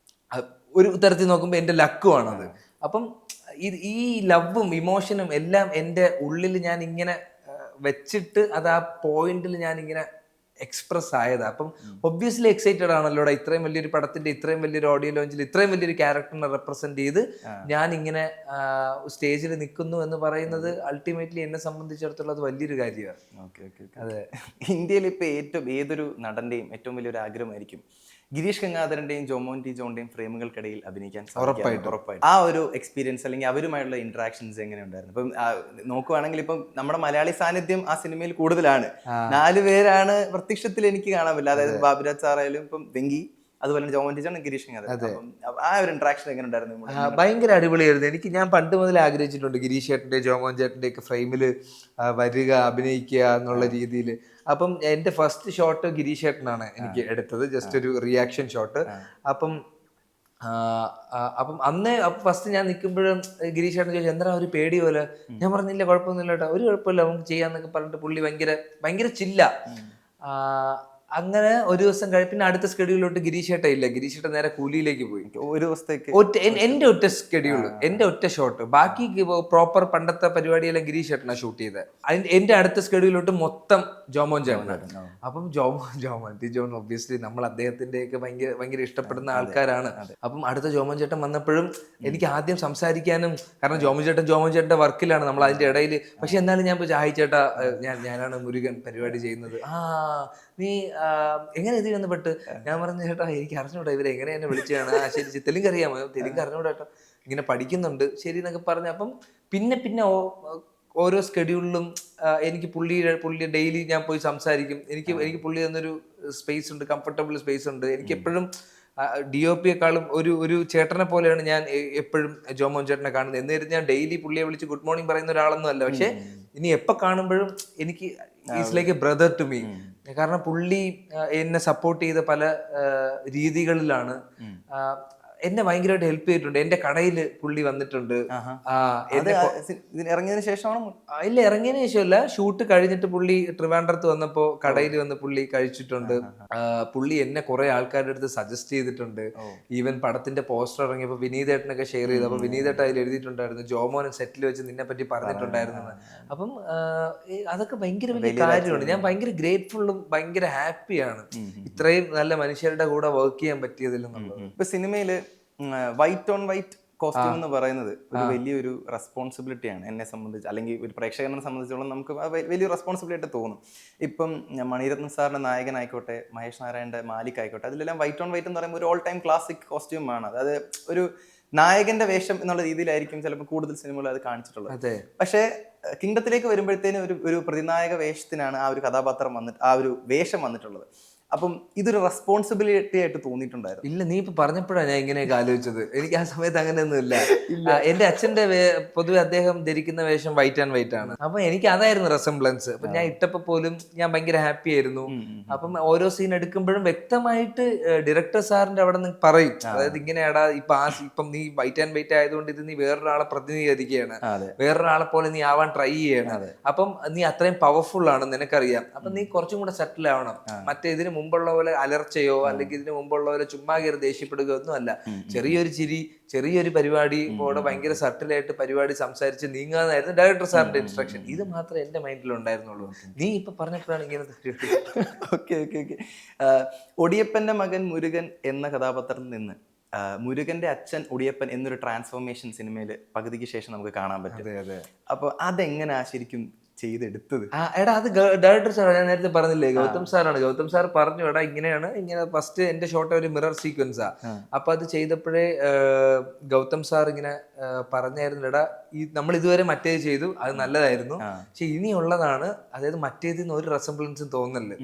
ഒരു തരത്തിൽ നോക്കുമ്പോൾ എന്റെ ലക്കുമാണ് അത്. അപ്പം ഈ ലവും ഇമോഷനും എല്ലാം എൻ്റെ ഉള്ളിൽ ഞാൻ ഇങ്ങനെ വെച്ചിട്ട് അത് ആ പോയിന്റിൽ ഞാൻ ഇങ്ങനെ എക്സ്പ്രസ് ആയത്. അപ്പം ഒബ്വിയസ്ലി എക്സൈറ്റഡ് ആണല്ലോടാ, ഇത്രയും വലിയൊരു പടത്തിന്റെ ഇത്രയും വലിയൊരു ഓഡിയോ ലോഞ്ചിൽ ഇത്രയും വലിയൊരു ക്യാരക്ടറിനെ റെപ്രസെന്റ് ചെയ്ത് ഞാൻ ഇങ്ങനെ സ്റ്റേജിൽ നിൽക്കുന്നു എന്ന് പറയുന്നത് അൾട്ടിമേറ്റ്ലി എന്നെ സംബന്ധിച്ചിടത്തോളം അത് വലിയൊരു കാര്യമാണ്. അതെ, ഇന്ത്യയിൽ ഇപ്പൊ ഏതൊരു നടന്റെയും ഏറ്റവും വലിയൊരു ആഗ്രഹമായിരിക്കും ഗിരീഷ് ഗംഗാധരന്റെയും ജോമോൻ ടി ജോണിന്റെയും ഫ്രെയിമുകൾക്കിടയിൽ അഭിനയിക്കാൻ ഉറപ്പായിട്ടും. ആ ഒരു എക്സ്പീരിയൻസ് അല്ലെങ്കിൽ അവരുമായുള്ള ഇന്ററാക്ഷൻസ് എങ്ങനെയുണ്ടായിരുന്നു? ഇപ്പം നോക്കുവാണെങ്കിൽ ഇപ്പം നമ്മുടെ മലയാളി സാന്നിധ്യം ആ സിനിമയിൽ കൂടുതലാണ്. 4 പേരാണ് പ്രത്യക്ഷത്തിൽ എനിക്ക് കാണാൻ പറ്റില്ല. അതായത് ബാബുരാജ് സാറായാലും ഇപ്പം വെങ്കി, അതുപോലെ ജോമോൻ ടി ജോൺ, ഗിരീഷ് ഗംഗാധരൻ. ആ ഒരു ഇന്ററാക്ഷൻ എങ്ങനെ ഉണ്ടായിരുന്നു? ഭയങ്കര അടിപൊളിയായിരുന്നു. ഞാൻ പണ്ട് മുതൽ ആഗ്രഹിച്ചിട്ടുണ്ട് ഗിരീഷ് ചേട്ടന്റെ ജോമോൻ ചേട്ടന്റെ ഒക്കെ ഫ്രെയിമിൽ വരിക, അഭിനയിക്കുക എന്നുള്ള രീതിയിൽ. അപ്പം എന്റെ ഫസ്റ്റ് ഷോട്ട് ഗിരീഷ് ചേട്ടനാണ് എനിക്ക് എടുത്തത്, ജസ്റ്റ് ഒരു റിയാക്ഷൻ ഷോട്ട്. അപ്പം അന്ന് ഫസ്റ്റ് ഞാൻ നിൽക്കുമ്പോഴും ഗിരീഷ് ചേട്ടൻ ചോദിച്ചു എന്താ ഒരു പേടി പോലെ. ഞാൻ പറഞ്ഞില്ല കുഴപ്പമൊന്നുമില്ല കേട്ടോ, ഒരു കുഴപ്പമില്ല, നമുക്ക് ചെയ്യാന്നൊക്കെ പറഞ്ഞിട്ട് പുള്ളി ഭയങ്കര ചില്ല. അങ്ങനെ ഒരു ദിവസം പിന്നെ അടുത്ത സ്കെഡ്യൂളിലോട്ട് ഗിരീഷ് ചേട്ടൻ ഇല്ല. ഗിരീഷ് ചേട്ടൻ നേരെ കൂലിയിലേക്ക് പോയി. ഒരു ദിവസത്തേക്ക് എന്റെ ഒറ്റ സ്കെഡ്യൂള്, എന്റെ ഒറ്റ ഷോട്ട്. ബാക്കി പ്രോപ്പർ പണ്ടത്തെ പരിപാടിയെല്ലാം ഗിരീഷ് ചേട്ടനാണ് ഷൂട്ട് ചെയ്തത്. എന്റെ അടുത്ത സ്കെഡ്യൂളിലോട്ട് മൊത്തം ജോമോൻ ചേട്ടനാണ്. അപ്പം ജോമോൻ ടി ജോൺ ഒബ്വിയസ്ലി നമ്മൾ അദ്ദേഹത്തിന്റെ ഒക്കെ ഭയങ്കര ഇഷ്ടപ്പെടുന്ന ആൾക്കാരാണ്. അപ്പം അടുത്ത ജോമോൻ ചേട്ടൻ വന്നപ്പോഴും എനിക്ക് ആദ്യം സംസാരിക്കാനും, കാരണം ജോമോൻ ചേട്ടന്റെ വർക്കിലാണ് നമ്മൾ അതിന്റെ ഇടയിൽ. പക്ഷെ എന്നാലും ഞാൻ ഹായ് ചേട്ടാ, ഞാനാണ് മുരുകൻ പരിപാടി ചെയ്യുന്നത്. നീ എങ്ങനെ ഇത് ബന്ധപ്പെട്ട്? ഞാൻ പറഞ്ഞു ചേട്ടാ എനിക്ക് അറിഞ്ഞൂടാ ഇവരെ എങ്ങനെ എന്നെ വിളിച്ചാണ്. ശരി, തെലുങ്ക് അറിയാമോ? തെലുങ്ക് അറിഞ്ഞൂടാ കേട്ടോ, ഇങ്ങനെ പഠിക്കുന്നുണ്ട് ശരി എന്നൊക്കെ പറഞ്ഞു. അപ്പം പിന്നെ ഓരോ സ്കെഡ്യൂളിലും എനിക്ക് പുള്ളി ഡെയിലി ഞാൻ പോയി സംസാരിക്കും. എനിക്ക് പുള്ളി തന്നൊരു സ്പേസ് ഉണ്ട്, കംഫർട്ടബിൾ സ്പേസ് ഉണ്ട്. എനിക്ക് എപ്പോഴും DOP-യെക്കാളും ഒരു ചേട്ടനെ പോലെയാണ് ഞാൻ എപ്പോഴും ജോമോൻ ചേട്ടനെ കാണുന്നത്. എന്നിട്ട് ഞാൻ ഡെയിലി പുള്ളിയെ വിളിച്ച് ഗുഡ് മോർണിംഗ് പറയുന്ന ഒരാളൊന്നും അല്ല. പക്ഷെ ഇനി എപ്പോ കാണുമ്പോഴും എനിക്ക് is like a brother to me. കാരണം പുള്ളി എന്നെ സപ്പോർട്ട് ചെയ്ത പല രീതികളിലാണ്. എന്നെ ഭയങ്കരമായിട്ട് ഹെൽപ്പ് ചെയ്തിട്ടുണ്ട്. എന്റെ കടയിൽ പുള്ളി വന്നിട്ടുണ്ട്. ഇറങ്ങിയതിനു ശേഷമാണ്? ഇല്ല, ഇറങ്ങിയതിനു ശേഷമല്ല, ഷൂട്ട് കഴിഞ്ഞിട്ട് പുള്ളി ട്രിവാൻഡ്രത്ത് വന്നപ്പോ കടയിൽ വന്ന് പുള്ളി കഴിച്ചിട്ടുണ്ട്. പുള്ളി എന്നെ കുറെ ആൾക്കാരുടെ അടുത്ത് സജസ്റ്റ് ചെയ്തിട്ടുണ്ട്. ഈവൻ പടത്തിന്റെ പോസ്റ്റർ ഇറങ്ങിയപ്പോ വിനീതേട്ടനൊക്കെ ഷെയർ ചെയ്തു. അപ്പൊ വിനീതേട്ട അതിൽ എഴുതിയിട്ടുണ്ടായിരുന്നു ജോമോൻ സെറ്റിൽ വെച്ച് നിന്നെ പറ്റി പറഞ്ഞിട്ടുണ്ടായിരുന്നു. അപ്പം അതൊക്കെ ഭയങ്കര വലിയ കാര്യമാണ്. ഞാൻ ഭയങ്കര ഗ്രേറ്റ്ഫുള്ളും ഭയങ്കര ഹാപ്പിയാണ് ഇത്രയും നല്ല മനുഷ്യരുടെ കൂടെ വർക്ക് ചെയ്യാൻ പറ്റിയതിൽ എന്നുള്ളത്. ഇപ്പൊ സിനിമയില് വൈറ്റ് ഓൺ വൈറ്റ് കോസ്റ്റ്യൂം എന്ന് പറയുന്നത് ഒരു വലിയൊരു റെസ്പോൺസിബിലിറ്റിയാണ് എന്നെ സംബന്ധിച്ച്, അല്ലെങ്കിൽ ഒരു പ്രേക്ഷകനെ സംബന്ധിച്ചോളം നമുക്ക് വലിയൊരു റെസ്പോൺസിബിലിറ്റി തോന്നും. ഇപ്പം മണിരത്നം സാറിന്റെ നായകനായിക്കോട്ടെ, മഹേഷ് നാരായണന്റെ മാലിക് ആയിക്കോട്ടെ, അതിലെല്ലാം വൈറ്റ് ഓൺ വൈറ്റ് എന്ന് പറയുമ്പോൾ ഒരു ഓൾ ടൈം ക്ലാസിക് കോസ്റ്റ്യൂമാണ്. അതായത് ഒരു നായകന്റെ വേഷം എന്നുള്ള രീതിയിലായിരിക്കും ചിലപ്പോൾ കൂടുതൽ സിനിമകൾ അത് കാണിച്ചിട്ടുള്ളത്. പക്ഷേ കിങ്ഡത്തിലേക്ക് വരുമ്പോഴത്തേനും ഒരു പ്രതിനായക വേഷത്തിനാണ് ആ ഒരു കഥാപാത്രം ആ ഒരു വേഷം വന്നിട്ടുള്ളത്. അപ്പം ഇതൊരു റെസ്പോൺസിബിലിറ്റി ആയിട്ട് തോന്നിയിട്ടുണ്ടായിരുന്നു? ഇല്ല, നീ ഇപ്പൊ പറഞ്ഞപ്പോഴാണ് ഞാൻ ഇങ്ങനെയൊക്കെ ആലോചിച്ചത്. എനിക്ക് ആ സമയത്ത് അങ്ങനെയൊന്നും ഇല്ല. എന്റെ അച്ഛന്റെ പൊതുവെ അദ്ദേഹം ധരിക്കുന്ന വേഷം വൈറ്റ് ആൻഡ് വൈറ്റ് ആണ്. അപ്പൊ എനിക്ക് അതായിരുന്നു റെസംബ്ലൻസ്. അപ്പൊ ഞാൻ ഇട്ടപ്പോ പോലും ഞാൻ ഭയങ്കര ഹാപ്പി ആയിരുന്നു. അപ്പം ഓരോ സീൻ എടുക്കുമ്പോഴും വ്യക്തമായിട്ട് ഡയറക്ടർ സാറിന്റെ അവിടെ നിന്ന് പറയും, അതായത് ഇങ്ങനെയാടാ ഇപ്പം നീ വൈറ്റ് ആൻഡ് വൈറ്റ് ആയതുകൊണ്ട് ഇത് നീ വേറൊരാളെ പ്രതിനിധീകരിക്കുകയാണ്, വേറൊരാളെ പോലെ നീ ആവാൻ ട്രൈ ചെയ്യണം. അപ്പം നീ അത്രയും പവർഫുൾ ആണ്, നിനക്കറിയാം. അപ്പൊ നീ കുറച്ചും കൂടെ സെറ്റിൽ ആവണം. മറ്റേ ഇതിന് മുമ്പുള്ള പോലെ അലർച്ചയോ അല്ലെങ്കിൽ ഇതിന് മുമ്പുള്ള പോലെ ചുമ്മാ കയറി ദേഷ്യപ്പെടുകയോ ഒന്നും അല്ല. ചെറിയൊരു ചിരി, ചെറിയൊരു പരിപാടി പോലെ ഭയങ്കര സട്ടിലായിട്ട് പരിപാടി സംസാരിച്ച് നീങ്ങാന്നായിരുന്നു ഡയറക്ടർ സാറിന്റെ ഇൻസ്ട്രക്ഷൻ. ഇത് മാത്രമേ എന്റെ മൈൻഡിൽ ഉണ്ടായിരുന്നുള്ളൂ. നീ ഇപ്പൊ പറഞ്ഞപ്പോഴാണ് ഇങ്ങനത്തെ. ഓക്കെ. ഒടിയപ്പന്റെ മകൻ മുരുകൻ എന്ന കഥാപാത്രത്തിൽ നിന്ന് മുരുകന്റെ അച്ഛൻ ഒടിയപ്പൻ എന്നൊരു ട്രാൻസ്ഫോർമേഷൻ സിനിമയിൽ പകുതിക്ക് ശേഷം നമുക്ക് കാണാൻ പറ്റും. അപ്പൊ അതെങ്ങനെയാ ശരിക്കും ചെയ്തെടുത്തത്? എടാ അത് ഡയറക്ടർ സാർ, ഞാൻ നേരത്തെ പറഞ്ഞില്ലേ, ഗൗതം സാറാണ്. ഗൗതം സാർ പറഞ്ഞു എടാ ഇങ്ങനെ ഫസ്റ്റ് എന്റെ ഷോട്ട് ഒരു മിറർ സീക്വൻസാ. അപ്പൊ അത് ചെയ്തപ്പോഴേ ഗൗതം സാർ ഇങ്ങനെ പറഞ്ഞായിരുന്നു, എടാ നമ്മൾ ഇതുവരെ മറ്റേത് ചെയ്തു, അത് നല്ലതായിരുന്നു, പക്ഷെ ഇനിയുള്ളതാണ്, അതായത് മറ്റേതിന്ന് ഒരു റെസംബ്ലൻസും തോന്നല്ലേ.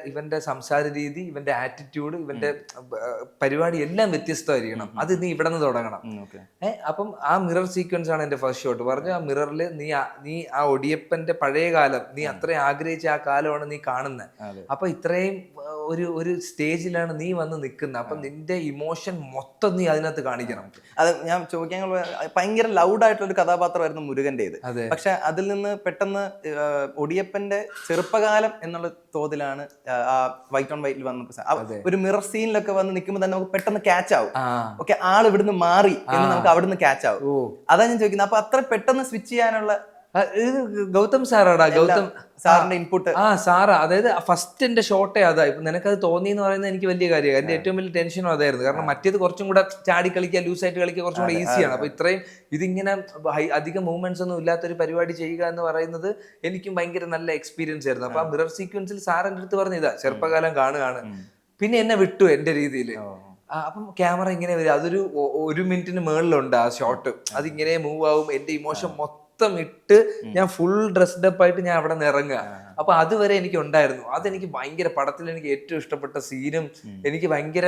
ഇവന്റെ സംസാര രീതി, ഇവന്റെ ആറ്റിറ്റ്യൂഡ്, ഇവന്റെ പരിപാടി എല്ലാം വ്യത്യസ്തമായിരിക്കണം. അത് നീ ഇവിടെ നിന്ന് തുടങ്ങണം. അപ്പം ആ മിറർ സീക്വൻസ് ആണ് എന്റെ ഫസ്റ്റ് ഷോട്ട്. പറഞ്ഞു ആ മിററിൽ നീ ആ ഒടിയപ്പന്റെ പഴയ കാലം, നീ അത്രയും ആഗ്രഹിച്ച ആ കാലമാണ് നീ കാണുന്നത്. അപ്പൊ ഇത്രയും ഒരു സ്റ്റേജിലാണ് നീ വന്ന് നിൽക്കുന്നത്. അപ്പൊ നിന്റെ ഇമോഷൻ മൊത്തം നീ അതിനകത്ത് കാണിക്കണം. അത് ഞാൻ ചോദിക്കാൻ ഭയങ്കര ലൗഡ് ആയിട്ടുള്ള ഒരു കഥാപാത്രമായിരുന്നു മുരുകന്റേത്. പക്ഷെ അതിൽ നിന്ന് പെട്ടെന്ന് ഒടിയപ്പന്റെ ചെറുപ്പകാലം എന്നുള്ള തോതിലാണ് ആ വൈറ്റ് ഓൺ വൈറ്റിൽ വന്നപ്പോ ഒരു മിറർ സീനിലൊക്കെ വന്ന് നിൽക്കുമ്പോൾ തന്നെ നമുക്ക് പെട്ടെന്ന് ക്യാച്ച് ആവും. ഓക്കെ, ആൾ ഇവിടുന്ന് മാറി എന്ന് നമുക്ക് അവിടുന്ന് ക്യാച്ച് ആവും. അതാ ഞാൻ ചോദിക്കുന്നത്. അപ്പൊ അത്ര പെട്ടെന്ന് സ്വിച്ച് ചെയ്യാനുള്ള ഇത് ഗൗതം സാറാടാ, ഗൗതം സാറിന്റെ ഇൻപുട്ട്. സാറാ. അതായത് ഫസ്റ്റ് എന്റെ ഷോട്ടേ അതാ. ഇപ്പൊ നിനക്കത് തോന്നി എന്ന് പറയുന്നത് എനിക്ക് വലിയ കാര്യമാണ്. എന്റെ ഏറ്റവും വലിയ ടെൻഷനും അതായിരുന്നു. കാരണം മറ്റേത് കുറച്ചും കൂടെ ചാടി കളിക്കുക, ലൂസായിട്ട് കളിക്കുക കുറച്ചും കൂടെ ഈസിയാണ്. അപ്പൊ ഇത്രയും ഇതിങ്ങനെ അധികം മൂവ്മെന്റ്സ് ഒന്നും ഇല്ലാത്തൊരു പരിപാടി ചെയ്യുക എന്ന് പറയുന്നത് എനിക്കും ഭയങ്കര നല്ല എക്സ്പീരിയൻസ് ആയിരുന്നു. അപ്പൊ ആ മിറർ സീക്വൻസിൽ സാർ എൻ്റെ അടുത്ത് പറഞ്ഞു, ഇതാ ചെറുപ്പകാലം കാണുകയാണ്. പിന്നെ എന്നെ വിട്ടു എന്റെ രീതിയിൽ. അപ്പം ക്യാമറ ഇങ്ങനെ വരും, അതൊരു 1 മിനിറ്റിന് മുകളിലുണ്ട് ആ ഷോട്ട്. അതിങ്ങനെ മൂവ് ആവും, എന്റെ ഇമോഷൻ മൊത്തം ഇട്ട് ഞാൻ ഫുൾ ഡ്രസ്ഡ് അപ്പ് ആയിട്ട് ഞാൻ അവിടെ നിന്ന് ഇറങ്ങുക. അപ്പൊ അതുവരെ എനിക്ക് ഉണ്ടായിരുന്നു. അതെനിക്ക് ഭയങ്കര, പടത്തിൽ എനിക്ക് ഏറ്റവും ഇഷ്ടപ്പെട്ട സീനും, എനിക്ക് ഭയങ്കര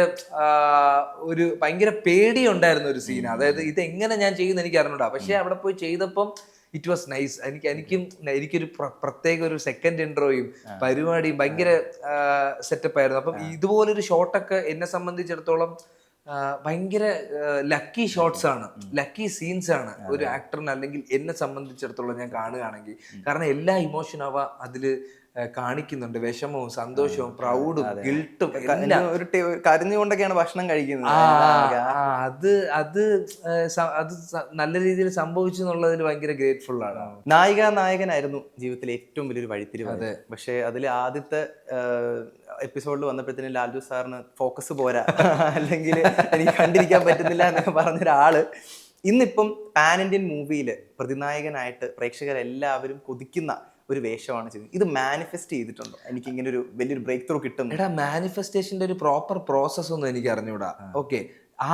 പേടിയുണ്ടായിരുന്ന ഒരു സീൻ. അതായത് ഇത് എങ്ങനെ ഞാൻ ചെയ്യുന്ന എനിക്ക് അറിഞ്ഞൂടാ. പക്ഷെ അവിടെ പോയി ചെയ്തപ്പം ഇറ്റ് വാസ് നൈസ്. എനിക്കൊരു പ്രത്യേക ഒരു സെക്കൻഡ് ഇൻട്രോയും പരിപാടിയും ഭയങ്കര സെറ്റപ്പ് ആയിരുന്നു. അപ്പം ഇതുപോലൊരു ഷോട്ടൊക്കെ എന്നെ സംബന്ധിച്ചിടത്തോളം ഭയങ്കര ലക്കി ഷോട്ട്സ് ആണ്, ലക്കി സീൻസ് ആണ് ഒരു ആക്ടറിന്, അല്ലെങ്കിൽ എന്നെ സംബന്ധിച്ചിടത്തോളം ഞാൻ കാണുകയാണെങ്കിൽ. കാരണം എല്ലാ ഇമോഷനും അവ അതില് കാണിക്കുന്നുണ്ട്. വിഷമവും സന്തോഷവും പ്രൗഡും ഗിൽട്ടും എല്ലാം. ഒരു കരഞ്ഞുകൊണ്ടൊക്കെയാണ് ഭക്ഷണം കഴിക്കുന്നത്. അത് നല്ല രീതിയിൽ സംഭവിച്ചു എന്നുള്ളതിൽ ഭയങ്കര ഗ്രേറ്റ്ഫുൾ ആണ്. നായകനായിരുന്നു ജീവിതത്തിലെ ഏറ്റവും വലിയൊരു വഴിത്തിരിവ്. പക്ഷെ അതിൽ ആദ്യത്തെ എപ്പിസോഡിൽ വന്നപ്പോഴത്തേനും ലാൽജു സാറിന് ഫോക്കസ് പോരാ, അല്ലെങ്കിൽ എനിക്ക് കണ്ടിരിക്കാൻ പറ്റുന്നില്ല എന്നൊക്കെ പറഞ്ഞൊരാള് ഇന്നിപ്പം പാൻ ഇന്ത്യൻ മൂവിയിൽ പ്രതിനായകനായിട്ട് പ്രേക്ഷകരെല്ലാവരും കൊതിക്കുന്ന ഒരു വേഷമാണ് ചെയ്യുന്നത്. ഇത് മാനിഫെസ്റ്റ് ചെയ്തിട്ടുണ്ടോ? എനിക്ക് ഇങ്ങനെ ഒരു വലിയൊരു ബ്രേക്ക് ത്രൂ കിട്ടും. എടാ, മാനിഫെസ്റ്റേഷന്റെ ഒരു പ്രോപ്പർ പ്രോസസ് ഒന്നും എനിക്ക് അറിഞ്ഞൂടാ. ഓക്കെ,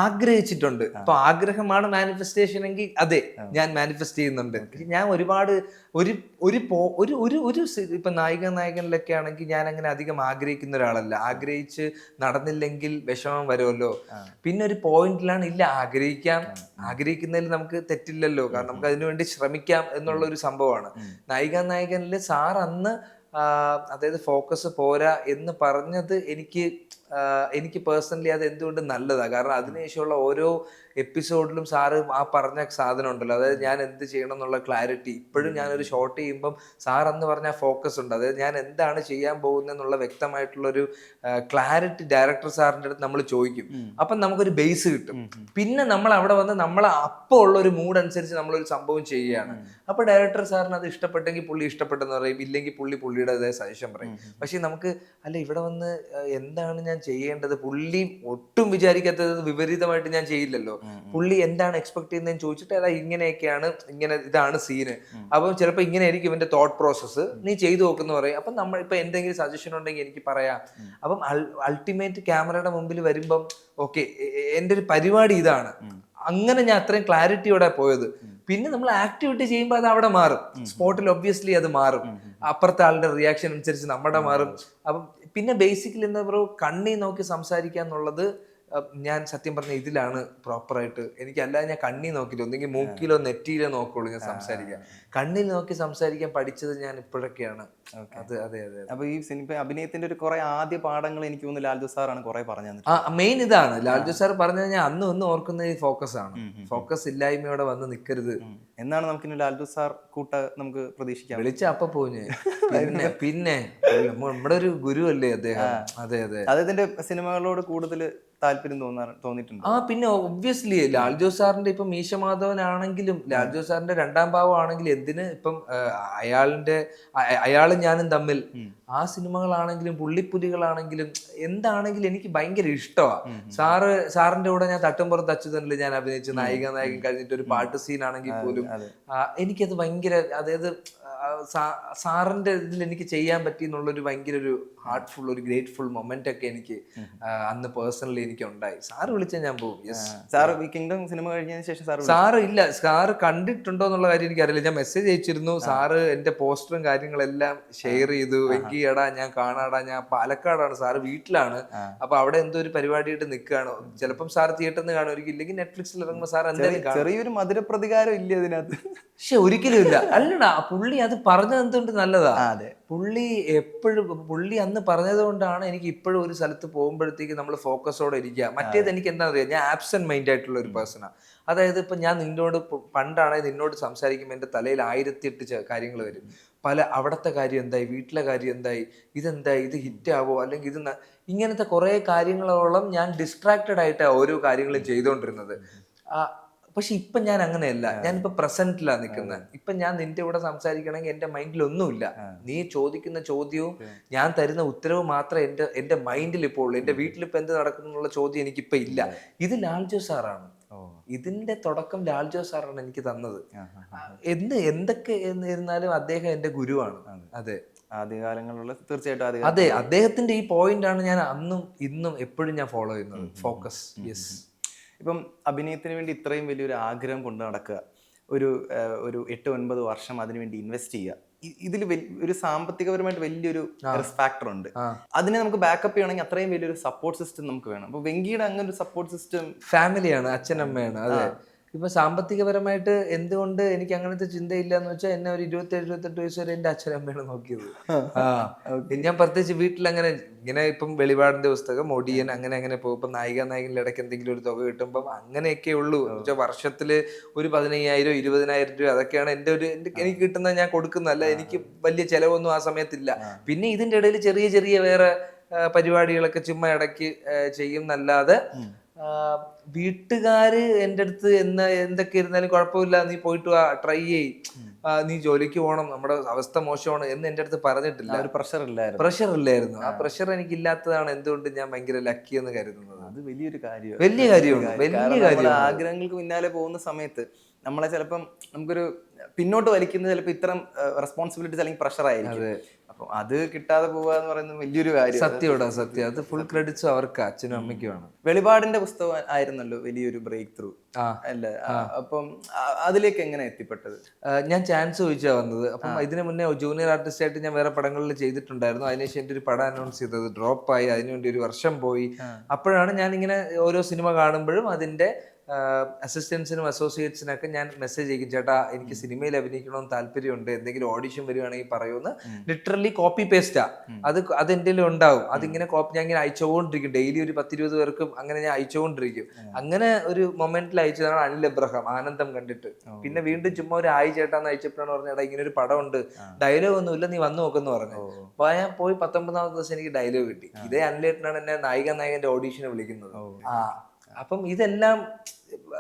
ആഗ്രഹിച്ചിട്ടുണ്ട്. ഇപ്പൊ ആഗ്രഹമാണ് മാനിഫെസ്റ്റേഷൻ എങ്കിൽ അതെ, ഞാൻ മാനിഫെസ്റ്റ് ചെയ്യുന്നുണ്ട്. ഞാൻ ഒരുപാട് ഇപ്പൊ നായകനിലൊക്കെ ആണെങ്കിൽ ഞാൻ അങ്ങനെ അധികം ആഗ്രഹിക്കുന്ന ഒരാളല്ല. ആഗ്രഹിച്ച് നടന്നില്ലെങ്കിൽ വിഷമം വരുമല്ലോ. പിന്നെ ഒരു പോയിന്റിലാണ് ഇല്ല, ആഗ്രഹിക്കുന്നതിൽ നമുക്ക് തെറ്റില്ലല്ലോ, കാരണം നമുക്ക് അതിനുവേണ്ടി ശ്രമിക്കാം എന്നുള്ള ഒരു സംഭവമാണ്. നായകനില് സാർ അന്ന് അതായത് ഫോക്കസ് പോരാ എന്ന് പറഞ്ഞത് എനിക്ക് പേഴ്സണലി അത് എന്തുകൊണ്ട് നല്ലതാണ്. കാരണം അതിനുശേഷമുള്ള ഓരോ എപ്പിസോഡിലും സാറ് ആ പറഞ്ഞ സാധനം ഉണ്ടല്ലോ, അതായത് ഞാൻ എന്ത് ചെയ്യണം എന്നുള്ള ക്ലാരിറ്റി. ഇപ്പോഴും ഞാനൊരു ഷോട്ട് ചെയ്യുമ്പം സാർ അന്ന് പറഞ്ഞ ഫോക്കസ് ഉണ്ട്, അതായത് ഞാൻ എന്താണ് ചെയ്യാൻ പോകുന്നത് എന്നുള്ള വ്യക്തമായിട്ടുള്ളൊരു ക്ലാരിറ്റി ഡയറക്ടർ സാറിൻ്റെ അടുത്ത് നമ്മൾ ചോദിക്കും. അപ്പം നമുക്കൊരു ബേസ് കിട്ടും. പിന്നെ നമ്മൾ അവിടെ വന്ന് നമ്മൾ അപ്പോൾ ഉള്ള ഒരു മൂഡ് അനുസരിച്ച് നമ്മളൊരു സംഭവം ചെയ്യുകയാണ്. അപ്പോൾ ഡയറക്ടർ സാറിന് അത് ഇഷ്ടപ്പെട്ടെങ്കിൽ പുള്ളി ഇഷ്ടപ്പെട്ടെന്ന് പറയും, ഇല്ലെങ്കിൽ പുള്ളിയുടേതായ സജഷൻ പറയും. പക്ഷെ നമുക്ക് അല്ല, ഇവിടെ വന്ന് എന്താണ് ഞാൻ ചെയ്യേണ്ടത്, പുള്ളി ഒട്ടും വിചാരിക്കാത്തത് വിപരീതമായിട്ട് ഞാൻ ചെയ്യില്ലല്ലോ. പുള്ളി എന്താണ് എക്സ്പെക്ട് ചെയ്യുന്നതെന്ന് ചോദിച്ചിട്ട് അതാ ഇങ്ങനെയൊക്കെയാണ്, ഇതാണ് സീന്. അപ്പം ചിലപ്പോൾ ഇങ്ങനെ ആയിരിക്കും ഇവന്റെ തോട്ട് പ്രോസസ്സ്, നീ ചെയ്തു നോക്കുന്ന പറയും. അപ്പം നമ്മൾ ഇപ്പൊ എന്തെങ്കിലും സജഷൻ ഉണ്ടെങ്കിൽ എനിക്ക് പറയാം. അപ്പം അൾട്ടിമേറ്റ് ക്യാമറയുടെ മുമ്പിൽ വരുമ്പം ഓക്കെ, എൻ്റെ ഒരു പരിപാടി ഇതാണ്, അങ്ങനെ ഞാൻ അത്രയും ക്ലാരിറ്റിയോടെ പോയത്. പിന്നെ നമ്മൾ ആക്ടിവിറ്റി ചെയ്യുമ്പോൾ അത് അവിടെ മാറും, സ്പോട്ടിൽ ഒബ്വിയസ്ലി അത് മാറും, അപ്പുറത്തെ ആളുടെ റിയാക്ഷൻ അനുസരിച്ച് നമ്മുടെ മാറും. അപ്പം പിന്നെ ബേസിക്കലി എന്താ പറയുക, കണ്ണി നോക്കി സംസാരിക്കുക എന്നുള്ളത് ഞാൻ സത്യം പറഞ്ഞ ഇതിലാണ് പ്രോപ്പറായിട്ട്. എനിക്ക് അല്ലാതെ ഞാൻ കണ്ണി നോക്കില്ല, ഒന്നെങ്കിൽ മൂക്കിലോ നെറ്റിയിലോ നോക്കുള്ളൂ ഞാൻ സംസാരിക്കാൻ. കണ്ണിൽ നോക്കി സംസാരിക്കാൻ പഠിച്ചത് ഞാൻ ഇപ്പോഴൊക്കെയാണ്. അതെ. അപ്പൊ ഈ സിനിമ അഭിനയത്തിന്റെ ഒരു കുറെ ആദ്യ പാഠങ്ങൾ എനിക്ക് തോന്നുന്നു ലാൽജു സാറാണ് കുറെ പറഞ്ഞു. മെയിൻ ഇതാണ് ലാൽജു സാർ പറഞ്ഞത്. ഞാൻ അന്നും ഓർക്കുന്നത് ഈ ഫോക്കസ് ആണ്. ഫോക്കസ് ഇല്ലായ്മയോടെ വന്ന് നിൽക്കരുത് എന്നാണ് നമുക്ക് ഇനി ലാൽജു സാർ നമുക്ക് പ്രതീക്ഷിക്കാം. വിളിച്ച അപ്പൊ പോഞ്ഞ് പിന്നെ നമ്മുടെ ഒരു ഗുരു അല്ലേ അദ്ദേഹം. അതെ. അദ്ദേഹത്തിന്റെ സിനിമകളോട് കൂടുതൽ താല്പര്യം തോന്നിയിട്ടുണ്ട്. പിന്നെ ഒബ്വിയസ്ലി ലാൽജോ സാറിന്റെ ഇപ്പം മീശമാധവനാണെങ്കിലും ലാൽജോ സാറിന്റെ രണ്ടാം ഭാവം ആണെങ്കിലും എന്തിന് ഇപ്പം അയാളും ഞാനും തമ്മിൽ ആ സിനിമകളാണെങ്കിലും പുള്ളിപ്പുലികളാണെങ്കിലും എന്താണെങ്കിലും എനിക്ക് ഭയങ്കര ഇഷ്ടമാണ്. സാറിന്റെ കൂടെ ഞാൻ തട്ടുംപുറത്ത് അച്യുതനിൽ ഞാൻ അഭിനയിച്ചു നായകൻ കഴിഞ്ഞിട്ട് ഒരു പാട്ട് സീൻ ആണെങ്കിൽ പോലും എനിക്കത് ഭയങ്കര, അതായത് സാറിന്റെ ഇതിൽ എനിക്ക് ചെയ്യാൻ പറ്റി എന്നുള്ളൊരു ഭയങ്കര ഒരു ഹാർട്ട്ഫുൾ, ഒരു ഗ്രേറ്റ്ഫുൾ മൊമെന്റ് ഒക്കെ എനിക്ക് അന്ന് പേഴ്സണലി എനിക്ക് ഉണ്ടായി. സാറ് വിളിച്ചാൽ ഞാൻ പോകും. സാർ കിങ്ഡം സിനിമ കഴിഞ്ഞതിന് ശേഷം സാറ് കണ്ടിട്ടുണ്ടോ എന്നുള്ള കാര്യം എനിക്കറിയില്ല. ഞാൻ മെസ്സേജ് അയച്ചിരുന്നു. സാറ് എന്റെ പോസ്റ്ററും കാര്യങ്ങളെല്ലാം ഷെയർ ചെയ്തു. വെങ്കി എടാ ഞാൻ കാണാടാ, ഞാൻ പാലക്കാടാണ്, സാറ് വീട്ടിലാണ്, അപ്പൊ അവിടെ എന്തോ ഒരു പരിപാടിയായിട്ട് നിൽക്കുകയാണ്. ചിലപ്പം സാർ തിയേറ്ററിൽ നിന്ന് കാണുമായിരിക്കും, ഇല്ലെങ്കിൽ നെറ്റ്ഫ്ലിക്സിൽ ഇറങ്ങുമ്പോൾ സാർ എന്തായാലും ചെറിയൊരു മധുരപ്രതികാരം ഇല്ല അതിനകത്ത്. പക്ഷെ ഒരിക്കലും ഇല്ല. അല്ലടാ, പുള്ളി അത് പറഞ്ഞത് എന്തുകൊണ്ട് നല്ലതാ. പുള്ളി അന്ന് പറഞ്ഞത് കൊണ്ടാണ് എനിക്ക് ഇപ്പോഴും ഒരു സ്ഥലത്ത് പോകുമ്പോഴത്തേക്ക് നമ്മൾ ഫോക്കസോടെ ഇരിക്കുക. മറ്റേത് എനിക്ക് എന്താ അറിയാം, ഞാൻ ആബ്സെന്റ് മൈൻഡ് ആയിട്ടുള്ള ഒരു പേഴ്സണാണ്. അതായത് ഇപ്പൊ ഞാൻ പണ്ടാണെങ്കിൽ നിന്നോട് സംസാരിക്കുമ്പോൾ എൻ്റെ തലയിൽ 1008 കാര്യങ്ങൾ വരും. അവിടുത്തെ കാര്യം എന്തായി, വീട്ടിലെ കാര്യം എന്തായി, ഇതെന്തായി, ഇത് ഹിറ്റ് ആവോ, അല്ലെങ്കിൽ ഇങ്ങനത്തെ കുറെ കാര്യങ്ങളോളം ഞാൻ ഡിസ്ട്രാക്റ്റഡ് ആയിട്ടാണ് ഓരോ കാര്യങ്ങളും ചെയ്തുകൊണ്ടിരുന്നത്. പക്ഷെ ഇപ്പൊ ഞാൻ അങ്ങനെയല്ല. ഞാനിപ്പോ പ്രസന്റിലാണ് നിൽക്കുന്നത്. ഇപ്പൊ ഞാൻ നിന്റെ കൂടെ സംസാരിക്കണമെങ്കിൽ എന്റെ മൈൻഡിൽ ഒന്നുമില്ല. നീ ചോദിക്കുന്ന ചോദ്യവും ഞാൻ തരുന്ന ഉത്തരവും മാത്രമേ എന്റെ മൈൻഡിൽ ഇപ്പോൾ ഉള്ളൂ. എന്റെ വീട്ടിലിപ്പോ എന്ത് നടക്കുന്നു എന്നുള്ള ചോദ്യം എനിക്കിപ്പോ ഇല്ല. ഇത് ലാൽജോ സാറാണ്. ഇതിന്റെ തുടക്കം ലാൽജോ സാറാണ് എനിക്ക് തന്നത്. എന്തൊക്കെ എന്നിരുന്നാലും അദ്ദേഹം എന്റെ ഗുരുവാണ്. അതെ, ആദ്യകാലങ്ങളിലുള്ള തീർച്ചയായിട്ടും അതെ, അദ്ദേഹത്തിന്റെ ഈ പോയിന്റ് ആണ് ഞാൻ അന്നും ഇന്നും എപ്പോഴും ഞാൻ ഫോളോ ചെയ്യുന്നത്. ഫോക്കസ്. യെസ്. ഇപ്പം അഭിനയത്തിന് വേണ്ടി ഇത്രയും വലിയൊരു ആഗ്രഹം കൊണ്ട് നടക്കുക, ഒരു 8-9 വർഷം അതിനുവേണ്ടി ഇൻവെസ്റ്റ് ചെയ്യുക, ഇതിൽ ഒരു സാമ്പത്തികപരമായിട്ട് വലിയൊരു റിസ്ക് ഫാക്ടർ ഉണ്ട്. അതിനെ നമുക്ക് ബാക്കപ്പ് ചെയ്യണമെങ്കിൽ അത്രയും വലിയൊരു സപ്പോർട്ട് സിസ്റ്റം നമുക്ക് വേണം. അപ്പൊ വെങ്കിയുടെ അങ്ങനെ ഒരു സപ്പോർട്ട് സിസ്റ്റം ഫാമിലിയാണ്, അച്ഛനമ്മയാണ്. അതെ. ഇപ്പൊ സാമ്പത്തികപരമായിട്ട് എന്തുകൊണ്ട് എനിക്ക് അങ്ങനത്തെ ചിന്തയില്ല എന്ന് വെച്ചാൽ എന്നെ ഒരു 27-28 വയസ്സ് വരെ എന്റെ അച്ഛനമ്മയാണ് നോക്കിയത്. ഞാൻ പ്രത്യേകിച്ച് വീട്ടിൽ അങ്ങനെ ഇങ്ങനെ ഇപ്പം വെളിപാടിന്റെ പുസ്തകം, ഒടിയൻ, അങ്ങനെ പോകും. ഇപ്പം നായികനിൽ ഇടയ്ക്ക് എന്തെങ്കിലും ഒരു തുക കിട്ടുമ്പം അങ്ങനെയൊക്കെ ഉള്ളൂ. വർഷത്തില് ഒരു 15,000-20,000 രൂപ അതൊക്കെയാണ് എനിക്ക് കിട്ടുന്നത്. ഞാൻ കൊടുക്കുന്നതല്ല. എനിക്ക് വലിയ ചെലവൊന്നും ആ സമയത്തില്ല. പിന്നെ ഇതിന്റെ ഇടയിൽ ചെറിയ വേറെ പരിപാടികളൊക്കെ ചുമ്മാ ഇടയ്ക്ക് ചെയ്യുന്നല്ലാതെ വീട്ടുകാര് എൻ്റെ അടുത്ത് എന്തൊക്കെ ഇരുന്നാലും കുഴപ്പമില്ല, നീ പോയിട്ട് ട്രൈ ചെയ്, നീ ജോലിക്ക് പോകണം, നമ്മുടെ അവസ്ഥ മോശമാണ് എന്ന് എൻ്റെ അടുത്ത് പറഞ്ഞിട്ടില്ല. ഒരു പ്രഷർ ഇല്ലായിരുന്നു. ആ പ്രഷർ എനിക്ക് ഇല്ലാത്തതാണ് എന്തുകൊണ്ട് ഞാൻ ഭയങ്കര ലക്കി എന്ന് കരുതുന്നത്. അത് വലിയൊരു കാര്യമാണ്. വലിയ കാര്യമാണ്. ആഗ്രഹങ്ങൾക്ക് പിന്നാലെ പോകുന്ന സമയത്ത് നമ്മളെ ചിലപ്പം നമുക്കൊരു പിന്നോട്ട് വലിക്കുന്നത് ചിലപ്പോൾ ഇത്തരം റെസ്പോൺസിബിലിറ്റീസ് അല്ലെങ്കിൽ പ്രഷർ ആയിരിക്കും. അപ്പൊ അത് കിട്ടാതെ പോവുക എന്ന് പറയുന്നത് വലിയൊരു കാര്യം. സത്യം. അത് ഫുൾ ക്രെഡിറ്റ്സ് അവർക്ക്, അച്ഛനും അമ്മയ്ക്കുമാണ്. വെളിപാടിന്റെ പുസ്തകം ആയിരുന്നല്ലോ വലിയൊരു ബ്രേക്ക് ത്രൂ അല്ലേ? അപ്പം അതിലേക്ക് എങ്ങനെ എത്തിപ്പെട്ടത്? ഞാൻ ചാൻസ് ചോദിച്ചാ വന്നത്. അപ്പം ഇതിനു മുന്നേ ജൂനിയർ ആർട്ടിസ്റ്റ് ആയിട്ട് ഞാൻ വേറെ പടങ്ങളിൽ ചെയ്തിട്ടുണ്ടായിരുന്നു. അതിനുശേഷം എൻ്റെ ഒരു പടം അനൗൺസ് ചെയ്തത് ഡ്രോപ്പായി. അതിനുവേണ്ടി ഒരു വർഷം പോയി. അപ്പോഴാണ് ഞാൻ ഇങ്ങനെ ഓരോ സിനിമ കാണുമ്പോഴും അതിന്റെ അസിസ്റ്റൻസിനും അസോസിയേറ്റ്സിനൊക്കെ ഞാൻ മെസ്സേജ് അയക്കും, ചേട്ടാ എനിക്ക് സിനിമയിൽ അഭിനയിക്കണമെന്ന് താല്പര്യമുണ്ട്, എന്തെങ്കിലും ഓഡിഷൻ വരുവാണെങ്കിൽ പറയുമെന്ന്. ലിറ്ററലി കോപ്പി പേസ്റ്റാ. അത് എൻ്റെ ഉണ്ടാവും. അതിങ്ങനെ ഞാൻ ഇങ്ങനെ അയച്ചുകൊണ്ടിരിക്കും. ഡെയിലി ഒരു 10-20 പേർക്കും അങ്ങനെ ഞാൻ അയച്ചുകൊണ്ടിരിക്കും. അങ്ങനെ ഒരു മൊമെന്റിൽ അയച്ചതാണ് അനിൽ എബ്രഹാം, ആനന്ദം കണ്ടിട്ട്. പിന്നെ വീണ്ടും ചുമ്മാ ഒരു ചേട്ടാന്ന് അയച്ചപ്പോഴാണ് പറഞ്ഞേട്ടാ ഇങ്ങനെ ഒരു പടം ഉണ്ട്, ഡയലോഗ് ഒന്നുമില്ല, നീ വന്നു നോക്കെന്ന് പറഞ്ഞു. അപ്പൊ ഞാൻ പോയി 19ാമത്തെ ദിവസം എനിക്ക് ഡയലോഗ് കിട്ടി. ഇതേ അനിലേട്ടനാണ് എന്നെ നായകന്റെ ഓഡീഷന് വിളിക്കുന്നത്. അപ്പം ഇതെല്ലാം,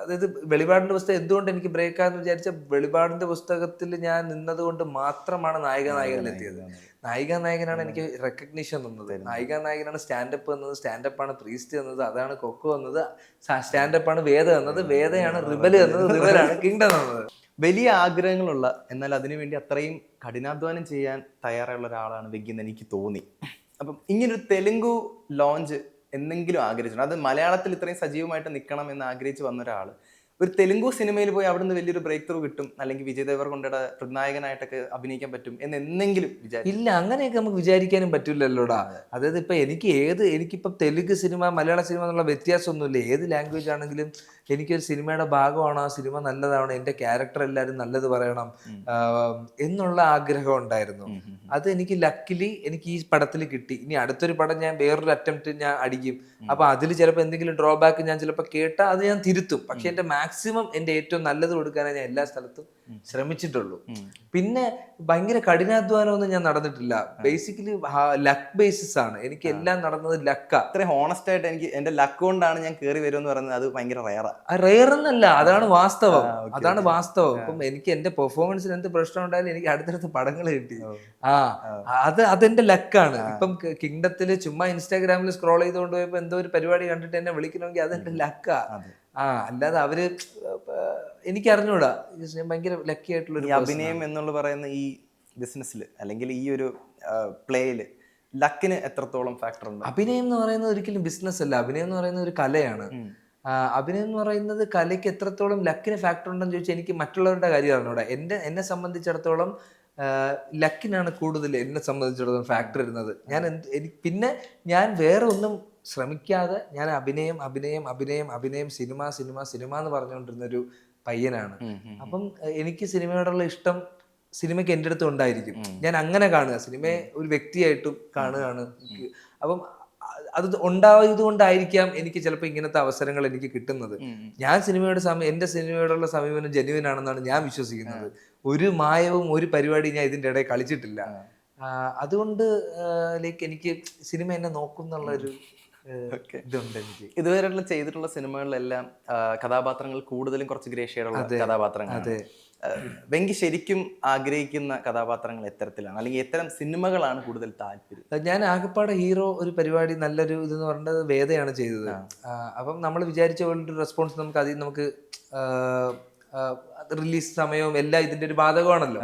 അതായത് വെളിപാടിന്റെ പുസ്തകം എന്തുകൊണ്ട് എനിക്ക് ബ്രേക്ക് ആണെന്ന് വിചാരിച്ച, വെളിപാടിന്റെ പുസ്തകത്തിൽ ഞാൻ നിന്നത് കൊണ്ട് മാത്രമാണ് നായകനിലെത്തിയത്. നായകനാണ് എനിക്ക് റെക്കഗ്നീഷൻ തന്നത്. നായകനാണ് സ്റ്റാൻഡപ്പ് തന്നത്. സ്റ്റാൻഡപ്പാണ് പ്രീസ്റ്റ് തന്നത്. അതാണ് കൊക്കോ തന്നത്. സ്റ്റാൻഡപ്പാണ് വേദ തന്നത്. വേദയാണ് റിബല് തന്നത്. റിബലാണ് കിങ്ഡം തന്നത്. വലിയ ആഗ്രഹങ്ങളുള്ള, എന്നാൽ അതിനുവേണ്ടി അത്രയും കഠിനാധ്വാനം ചെയ്യാൻ തയ്യാറുള്ള ഒരാളാണ് വെങ്കി എന്ന് എനിക്ക് തോന്നി. അപ്പം ഇങ്ങനൊരു തെലുങ്കു ലോഞ്ച് എന്തെങ്കിലും ആഗ്രഹിച്ചു, അത് മലയാളത്തിൽ ഇത്രയും സജീവമായിട്ട് നിൽക്കണം എന്ന് ആഗ്രഹിച്ച് വന്ന ഒരാൾ ഒരു തെലുങ്കു സിനിമയിൽ പോയി അവിടുന്ന് വലിയൊരു ബ്രേക്ക് ത്രൂ കിട്ടും, അല്ലെങ്കിൽ വിജയ് ദേവരകൊണ്ടയുടെ പ്രതിനായകനായിട്ടൊക്കെ അഭിനയിക്കാൻ പറ്റും എന്ന് എന്തെങ്കിലും ഇല്ല, അങ്ങനെയൊക്കെ നമുക്ക് വിചാരിക്കാനും പറ്റില്ലല്ലോടാ. അതായത് ഇപ്പൊ എനിക്കിപ്പം തെലുങ്ക് സിനിമ മലയാള സിനിമ എന്നുള്ള വ്യത്യാസമൊന്നുമില്ല. ഏത് ലാംഗ്വേജ് ആണെങ്കിലും എനിക്കൊരു സിനിമയുടെ ഭാഗമാണ്, ആ സിനിമ നല്ലതാണ്, എൻ്റെ ക്യാരക്ടർ എല്ലാവരും നല്ലത് പറയണം എന്നുള്ള ആഗ്രഹം ഉണ്ടായിരുന്നു. അത് എനിക്ക് ലക്കിലി എനിക്ക് ഈ പടത്തിൽ കിട്ടി. ഇനി അടുത്തൊരു പടം ഞാൻ വേറൊരു അറ്റംപ്റ്റ് ഞാൻ അടിക്കും. അപ്പൊ അതിൽ ചിലപ്പോൾ എന്തെങ്കിലും ഡ്രോബാക്ക് ഞാൻ ചിലപ്പോൾ കേട്ടാൽ അത് ഞാൻ തിരുത്തും. പക്ഷെ എൻ്റെ മാക്സിമം എൻ്റെ ഏറ്റവും നല്ലത് കൊടുക്കാനേ ഞാൻ എല്ലാ സ്ഥലത്തും ശ്രമിച്ചിട്ടുള്ളൂ. പിന്നെ ഭയങ്കര കഠിനാധ്വാനമൊന്നും ഞാൻ നടന്നിട്ടില്ല. ബേസിക്കലി ലക്ക് ബേസിസ് ആണ്. എനിക്ക് എല്ലാം നടന്നത് ലക്കാ. അത്രയും ഹോണസ്റ്റ് ആയിട്ട് എനിക്ക് എൻ്റെ ലക്ക് കൊണ്ടാണ് ഞാൻ കയറി വരുമെന്ന് പറയുന്നത് അത് ഭയങ്കര റെയർ എന്നല്ല, അതാണ് വാസ്തവം. ഇപ്പം എനിക്ക് എന്റെ പെർഫോമൻസിന് എന്ത് പ്രശ്നം ഉണ്ടായാലും എനിക്ക് അടുത്തടുത്ത് പടങ്ങൾ കിട്ടി. അതെന്റെ ലക്കാണ്. ഇപ്പം കിങ്ഡത്തില് ചുമ്മാ ഇൻസ്റ്റാഗ്രാമിൽ സ്ക്രോൾ ചെയ്തുകൊണ്ട് പോയപ്പോ എന്തോ ഒരു പരിപാടി കണ്ടിട്ട് എന്നെ വിളിക്കണമെങ്കിൽ അതെന്റെ ലക്കാ. അല്ലാതെ അവര് എനിക്ക് അറിഞ്ഞൂടാ. ഭയങ്കര ലക്കി ആയിട്ടുള്ള അഭിനയം എന്നുള്ള പറയുന്ന ഈ ബിസിനസ്സിൽ അല്ലെങ്കിൽ ഈ ഒരു പ്ലേയില് ലക്കിന് എത്രത്തോളം ഫാക്ടർ ഉണ്ട്? അഭിനയം എന്ന് പറയുന്നത് ഒരിക്കലും ബിസിനസ് അല്ല. അഭിനയം എന്ന് പറയുന്നത് ഒരു കലയാണ്. അഭിനയം എന്ന് പറയുന്നത് കലയ്ക്ക് എത്രത്തോളം ലക്കിന് ഫാക്ടർ ഉണ്ടെന്ന് ചോദിച്ചാൽ എനിക്ക് മറ്റുള്ളവരുടെ കാര്യം അറിഞ്ഞൂടാ. എന്നെ സംബന്ധിച്ചിടത്തോളം ലക്കിനാണ് കൂടുതൽ എന്നെ സംബന്ധിച്ചിടത്തോളം ഫാക്ടർ ഇരുന്നത്. പിന്നെ ഞാൻ വേറെ ഒന്നും ശ്രമിക്കാതെ ഞാൻ അഭിനയം സിനിമ എന്ന് പറഞ്ഞുകൊണ്ടിരുന്നൊരു പയ്യനാണ്. അപ്പം എനിക്ക് സിനിമയോടുള്ള ഇഷ്ടം സിനിമയ്ക്ക് എൻ്റെ അടുത്ത് ഉണ്ടായിരിക്കും. ഞാൻ അങ്ങനെ കാണുക, സിനിമയെ ഒരു വ്യക്തിയായിട്ടും കാണുകയാണ്. അപ്പം അത് ഉണ്ടായത് കൊണ്ടായിരിക്കാം എനിക്ക് ചിലപ്പോൾ ഇങ്ങനത്തെ അവസരങ്ങൾ എനിക്ക് കിട്ടുന്നത്. ഞാൻ എൻ്റെ സിനിമയോടുള്ള സമീപനം ജെന്യുവൻ ആണെന്നാണ് ഞാൻ വിശ്വസിക്കുന്നത്. ഒരു മായവും ഒരു പരിപാടിയും ഞാൻ ഇതിൻ്റെ ഇടയിൽ കളിച്ചിട്ടില്ല. അതുകൊണ്ട് എനിക്ക് സിനിമ എന്നെ നോക്കും എന്നുള്ളൊരു ഇതുണ്ട് എനിക്ക്. ഇതുവരെയുള്ള ചെയ്തിട്ടുള്ള സിനിമകളിലെല്ലാം കഥാപാത്രങ്ങൾ കൂടുതലും കുറച്ച് ഗ്രേ ഷെയ്ഡുള്ള കഥാപാത്രങ്ങൾ. വെങ്കി ശരിക്കും ആഗ്രഹിക്കുന്ന കഥാപാത്രങ്ങൾ എത്തരത്തിലാണ്, അല്ലെങ്കിൽ എത്തരം സിനിമകളാണ് കൂടുതൽ താല്പര്യം? ഞാൻ ആകെപ്പാടെ ഹീറോ ഒരു പരിപാടി നല്ലൊരു ഇതെന്ന് പറഞ്ഞത് വേദയാണ് ചെയ്തത്. അപ്പം നമ്മൾ വിചാരിച്ച പോലൊരു റെസ്പോൺസ് നമുക്ക് അതിൽ നമുക്ക് റിലീസ് സമയവും എല്ലാം ഇതിന്റെ ഒരു ബാധകമാണല്ലോ.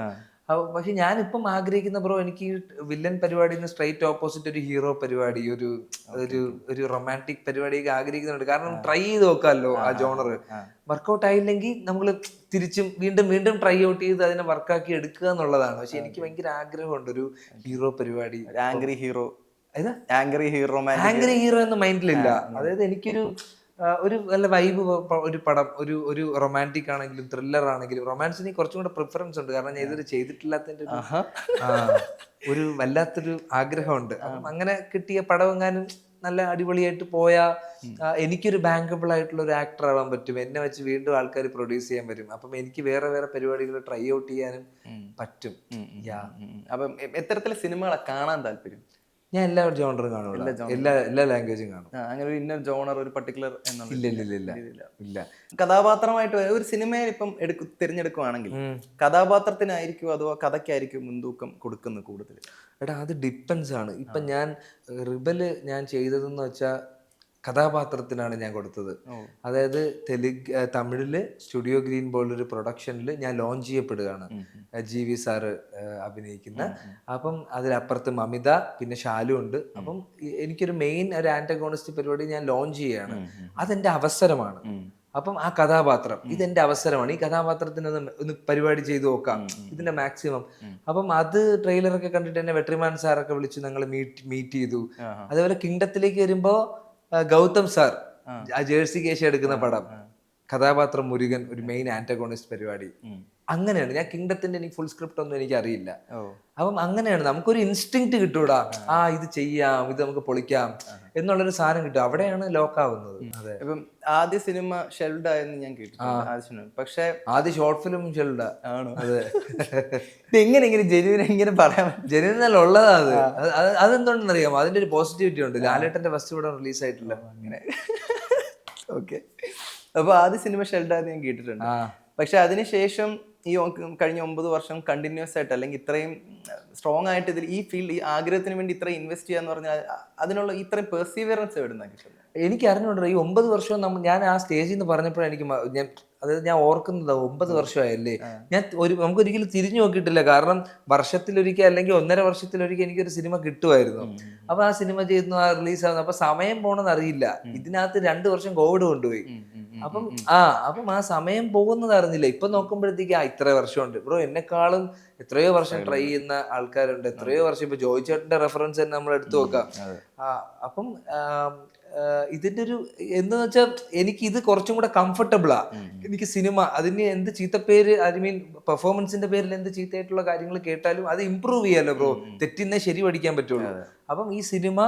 പക്ഷെ ഞാനിപ്പം ആഗ്രഹിക്കുന്ന ബ്രോ, എനിക്ക് വില്ലൻ പരിപാടിയിൽ നിന്ന് സ്ട്രൈറ്റ് ഓപ്പോസിറ്റ് ഒരു ഹീറോ പരിപാടി, ഒരു ഒരു ഒരു റൊമാൻറ്റിക് പരിപാടിയൊക്കെ ആഗ്രഹിക്കുന്നുണ്ട്. കാരണം ട്രൈ ചെയ്ത് നോക്കാമല്ലോ ആ ജോണർ. വർക്കൗട്ട് ആയില്ലെങ്കിൽ നമ്മൾ തിരിച്ചും വീണ്ടും വീണ്ടും ട്രൈ ഔട്ട് ചെയ്ത് അതിനെ വർക്കാക്കി എടുക്കുക എന്നുള്ളതാണ്. പക്ഷെ എനിക്ക് ഭയങ്കര ആഗ്രഹമുണ്ട് ഒരു ഹീറോ പരിപാടി. ആംഗ്രി ഹീറോ, ആംഗ്രി ഹീറോ എന്ന മൈൻഡിലില്ല. അതായത് എനിക്കൊരു ഒരു നല്ല വൈബ് ഒരു പടം, ഒരു റൊമാൻറ്റിക് ആണെങ്കിലും ത്രില്ലർ ആണെങ്കിലും. റൊമാൻസിന് കുറച്ചും കൂടെ പ്രിഫറൻസ് ഉണ്ട്, കാരണം ഞാൻ ഇതൊരു ചെയ്തിട്ടില്ലാത്തതിന്റെ ഒരു വല്ലാത്തൊരു ആഗ്രഹമുണ്ട്. അപ്പം അങ്ങനെ കിട്ടിയ പടം എങ്ങാനും നല്ല അടിപൊളിയായിട്ട് പോയാൽ എനിക്കൊരു ബാങ്കബിൾ ആയിട്ടുള്ള ഒരു ആക്ടർ ആവാൻ പറ്റും. എന്നെ വെച്ച് വീണ്ടും ആൾക്കാർ പ്രൊഡ്യൂസ് ചെയ്യാൻ വരും. അപ്പം എനിക്ക് വേറെ വേറെ പരിപാടികൾ ട്രൈ ഔട്ട് ചെയ്യാനും പറ്റും. അപ്പം എത്തരത്തിലെ സിനിമകളെ കാണാൻ താല്പര്യം? ഞാൻ എല്ലാ ജോണറും കാണും, എല്ലാ ലാംഗ്വേജും കാണും. അങ്ങനെ ഒരു ഇന്നർ ജോണർ, ഒരു പർട്ടിക്കുലർ ഇല്ല. കഥാപാത്രമായിട്ട് ഒരു സിനിമയിൽ ഇപ്പം തിരഞ്ഞെടുക്കുവാണെങ്കിൽ കഥാപാത്രത്തിനായിരിക്കും അതോ കഥയ്ക്കായിരിക്കും മുൻതൂക്കം കൊടുക്കുന്നത് കൂടുതൽ? എടാ, അത് ഡിപ്പെൻസ് ആണ്. ഇപ്പൊ ഞാൻ റിബല് ഞാൻ ചെയ്തതെന്ന് വെച്ചാൽ കഥാപാത്രത്തിനാണ് ഞാൻ കൊടുത്തത്. അതായത് തമിഴില് സ്റ്റുഡിയോ ഗ്രീൻ പോലൊരു പ്രൊഡക്ഷനിൽ ഞാൻ ലോഞ്ച് ചെയ്യപ്പെടുകയാണ്, GV സാറ് അഭിനയിക്കുന്ന. അപ്പം അതിലപ്പുറത്ത് മമിത, പിന്നെ ഷാലു ഉണ്ട്. അപ്പം എനിക്കൊരു മെയിൻ ഒരു ആന്റഗോണിസ്റ്റ് പരിപാടി ഞാൻ ലോഞ്ച് ചെയ്യാണ്. അതെന്റെ അവസരമാണ്. അപ്പം ആ കഥാപാത്രം ഇതെന്റെ അവസരമാണ്. ഈ കഥാപാത്രത്തിന് ഒന്ന് പരിപാടി ചെയ്തു നോക്കാം, ഇതിന്റെ മാക്സിമം. അപ്പം അത് ട്രെയിലറൊക്കെ കണ്ടിട്ട് എന്നെ വെട്രിമാൻ സാറൊക്കെ വിളിച്ചു, ഞങ്ങൾ മീറ്റ് ചെയ്തു. അതേപോലെ കിങ്ഡത്തിലേക്ക് വരുമ്പോ ഗൗതം സാർ ആ ജേഴ്സി കേശ എടുക്കുന്ന പടം, കഥാപാത്രം മുരുകൻ, ഒരു മെയിൻ ആന്റഗോണിസ്റ്റ് പരിപാടി. അങ്ങനെയാണ് ഞാൻ കിങ്ഡത്തിന്റെ, എനിക്ക് ഫുൾ സ്ക്രിപ്റ്റ് ഒന്നും എനിക്ക് അറിയില്ല. അപ്പം അങ്ങനെയാണ് നമുക്കൊരു ഇൻസ്റ്റിങ്ക്റ്റ് കിട്ടൂടാ, ഇത് ചെയ്യാം, ഇത് നമുക്ക് പൊളിക്കാം എന്നുള്ളൊരു സാധനം കിട്ടും. അവിടെയാണ് ലോക്കാവുന്നത്. അതെ. ഇപ്പം ആദ്യ സിനിമ ഷെൽഡ് ആയെന്ന് ഞാൻ കേട്ടിട്ടുണ്ട്. പക്ഷെ ആദ്യ ഷോർട്ട് ഫിലിം ഷെൽഡാ. ആണോ? അതെ. എങ്ങനെ ജെനുവിനെ പറയാൻ ജനുവിനല്ല ഉള്ളതാ അത്. അതെന്തുകൊണ്ടെന്ന് അറിയാമോ? അതിന്റെ ഒരു പോസിറ്റിവിറ്റി ഉണ്ട്. ലാലേട്ടന്റെ ഫസ്റ്റ് പടം റിലീസ് ആയിട്ടില്ല. അങ്ങനെ. ഓക്കെ. അപ്പൊ ആദ്യ സിനിമ ഷെൽഡ് ആയെന്ന് ഞാൻ കേട്ടിട്ടുണ്ട്. പക്ഷെ അതിനുശേഷം ഈ കഴിഞ്ഞ 9 വർഷം കണ്ടിന്യൂസ് ആയിട്ട്, അല്ലെങ്കിൽ ഇത്രയും സ്ട്രോങ് ആയിട്ട് ഇതിൽ ഈ ഫീൽഡ്, ഈ ആഗ്രഹത്തിന് വേണ്ടി ഇത്രയും ഇൻവെസ്റ്റ് ചെയ്യാന്ന് പറഞ്ഞാൽ അതിനുള്ള ഇത്രയും പെർസീവിയറൻസ് എവിടുന്നാ കിട്ടുന്നത്? എനിക്ക് അറിഞ്ഞുകൊണ്ടോ ഈ 9 വർഷം ഞാൻ ആ സ്റ്റേജിൽ നിന്ന് പറഞ്ഞപ്പോഴാണ് എനിക്ക് ഞാൻ ഓർക്കുന്നത് 9 വർഷമായല്ലേ. നമുക്കൊരിക്കലും തിരിഞ്ഞു നോക്കിയിട്ടില്ല. കാരണം വർഷത്തിലൊരിക്കൽ അല്ലെങ്കിൽ 1.5 വർഷത്തിലൊരിക്കൽ എനിക്കൊരു സിനിമ കിട്ടുമായിരുന്നു. അപ്പൊ ആ സിനിമ ചെയ്യുന്നു, ആ റിലീസ് ആവുന്നു. അപ്പൊ സമയം പോണെന്ന് അറിയില്ല. ഇതിനകത്ത് 2 വർഷം കോവിഡ് കൊണ്ടുപോയി. അപ്പം ആ സമയം പോകുന്നത് അറിഞ്ഞില്ല. ഇപ്പൊ നോക്കുമ്പോഴത്തേക്ക് ഇത്ര വർഷമുണ്ട്. ബ്രോ, എന്നെക്കാളും എത്രയോ വർഷം ട്രൈ ചെയ്യുന്ന ആൾക്കാരുണ്ട്. എത്രയോ വർഷം. ഇപ്പൊ ജോയ് ചേട്ടന്റെ റെഫറൻസ് തന്നെ നമ്മൾ എടുത്തു നോക്കാം. അപ്പം ഇതിന്റെ ഒരു എന്താന്ന് വെച്ചാൽ എനിക്ക് ഇത് കുറച്ചും കൂടെ കംഫർട്ടബിളാ. എനിക്ക് സിനിമ അതിന് എന്ത് ചീത്തപ്പേര്, ഐ മീൻ പെർഫോമൻസിന്റെ പേരിൽ എന്ത് ചീത്തയായിട്ടുള്ള കാര്യങ്ങൾ കേട്ടാലും അത് ഇമ്പ്രൂവ് ചെയ്യാലോ ബ്രോ. തെറ്റിന്നേ ശരി പഠിക്കാൻ പറ്റുള്ളൂ. അപ്പം ഈ സിനിമ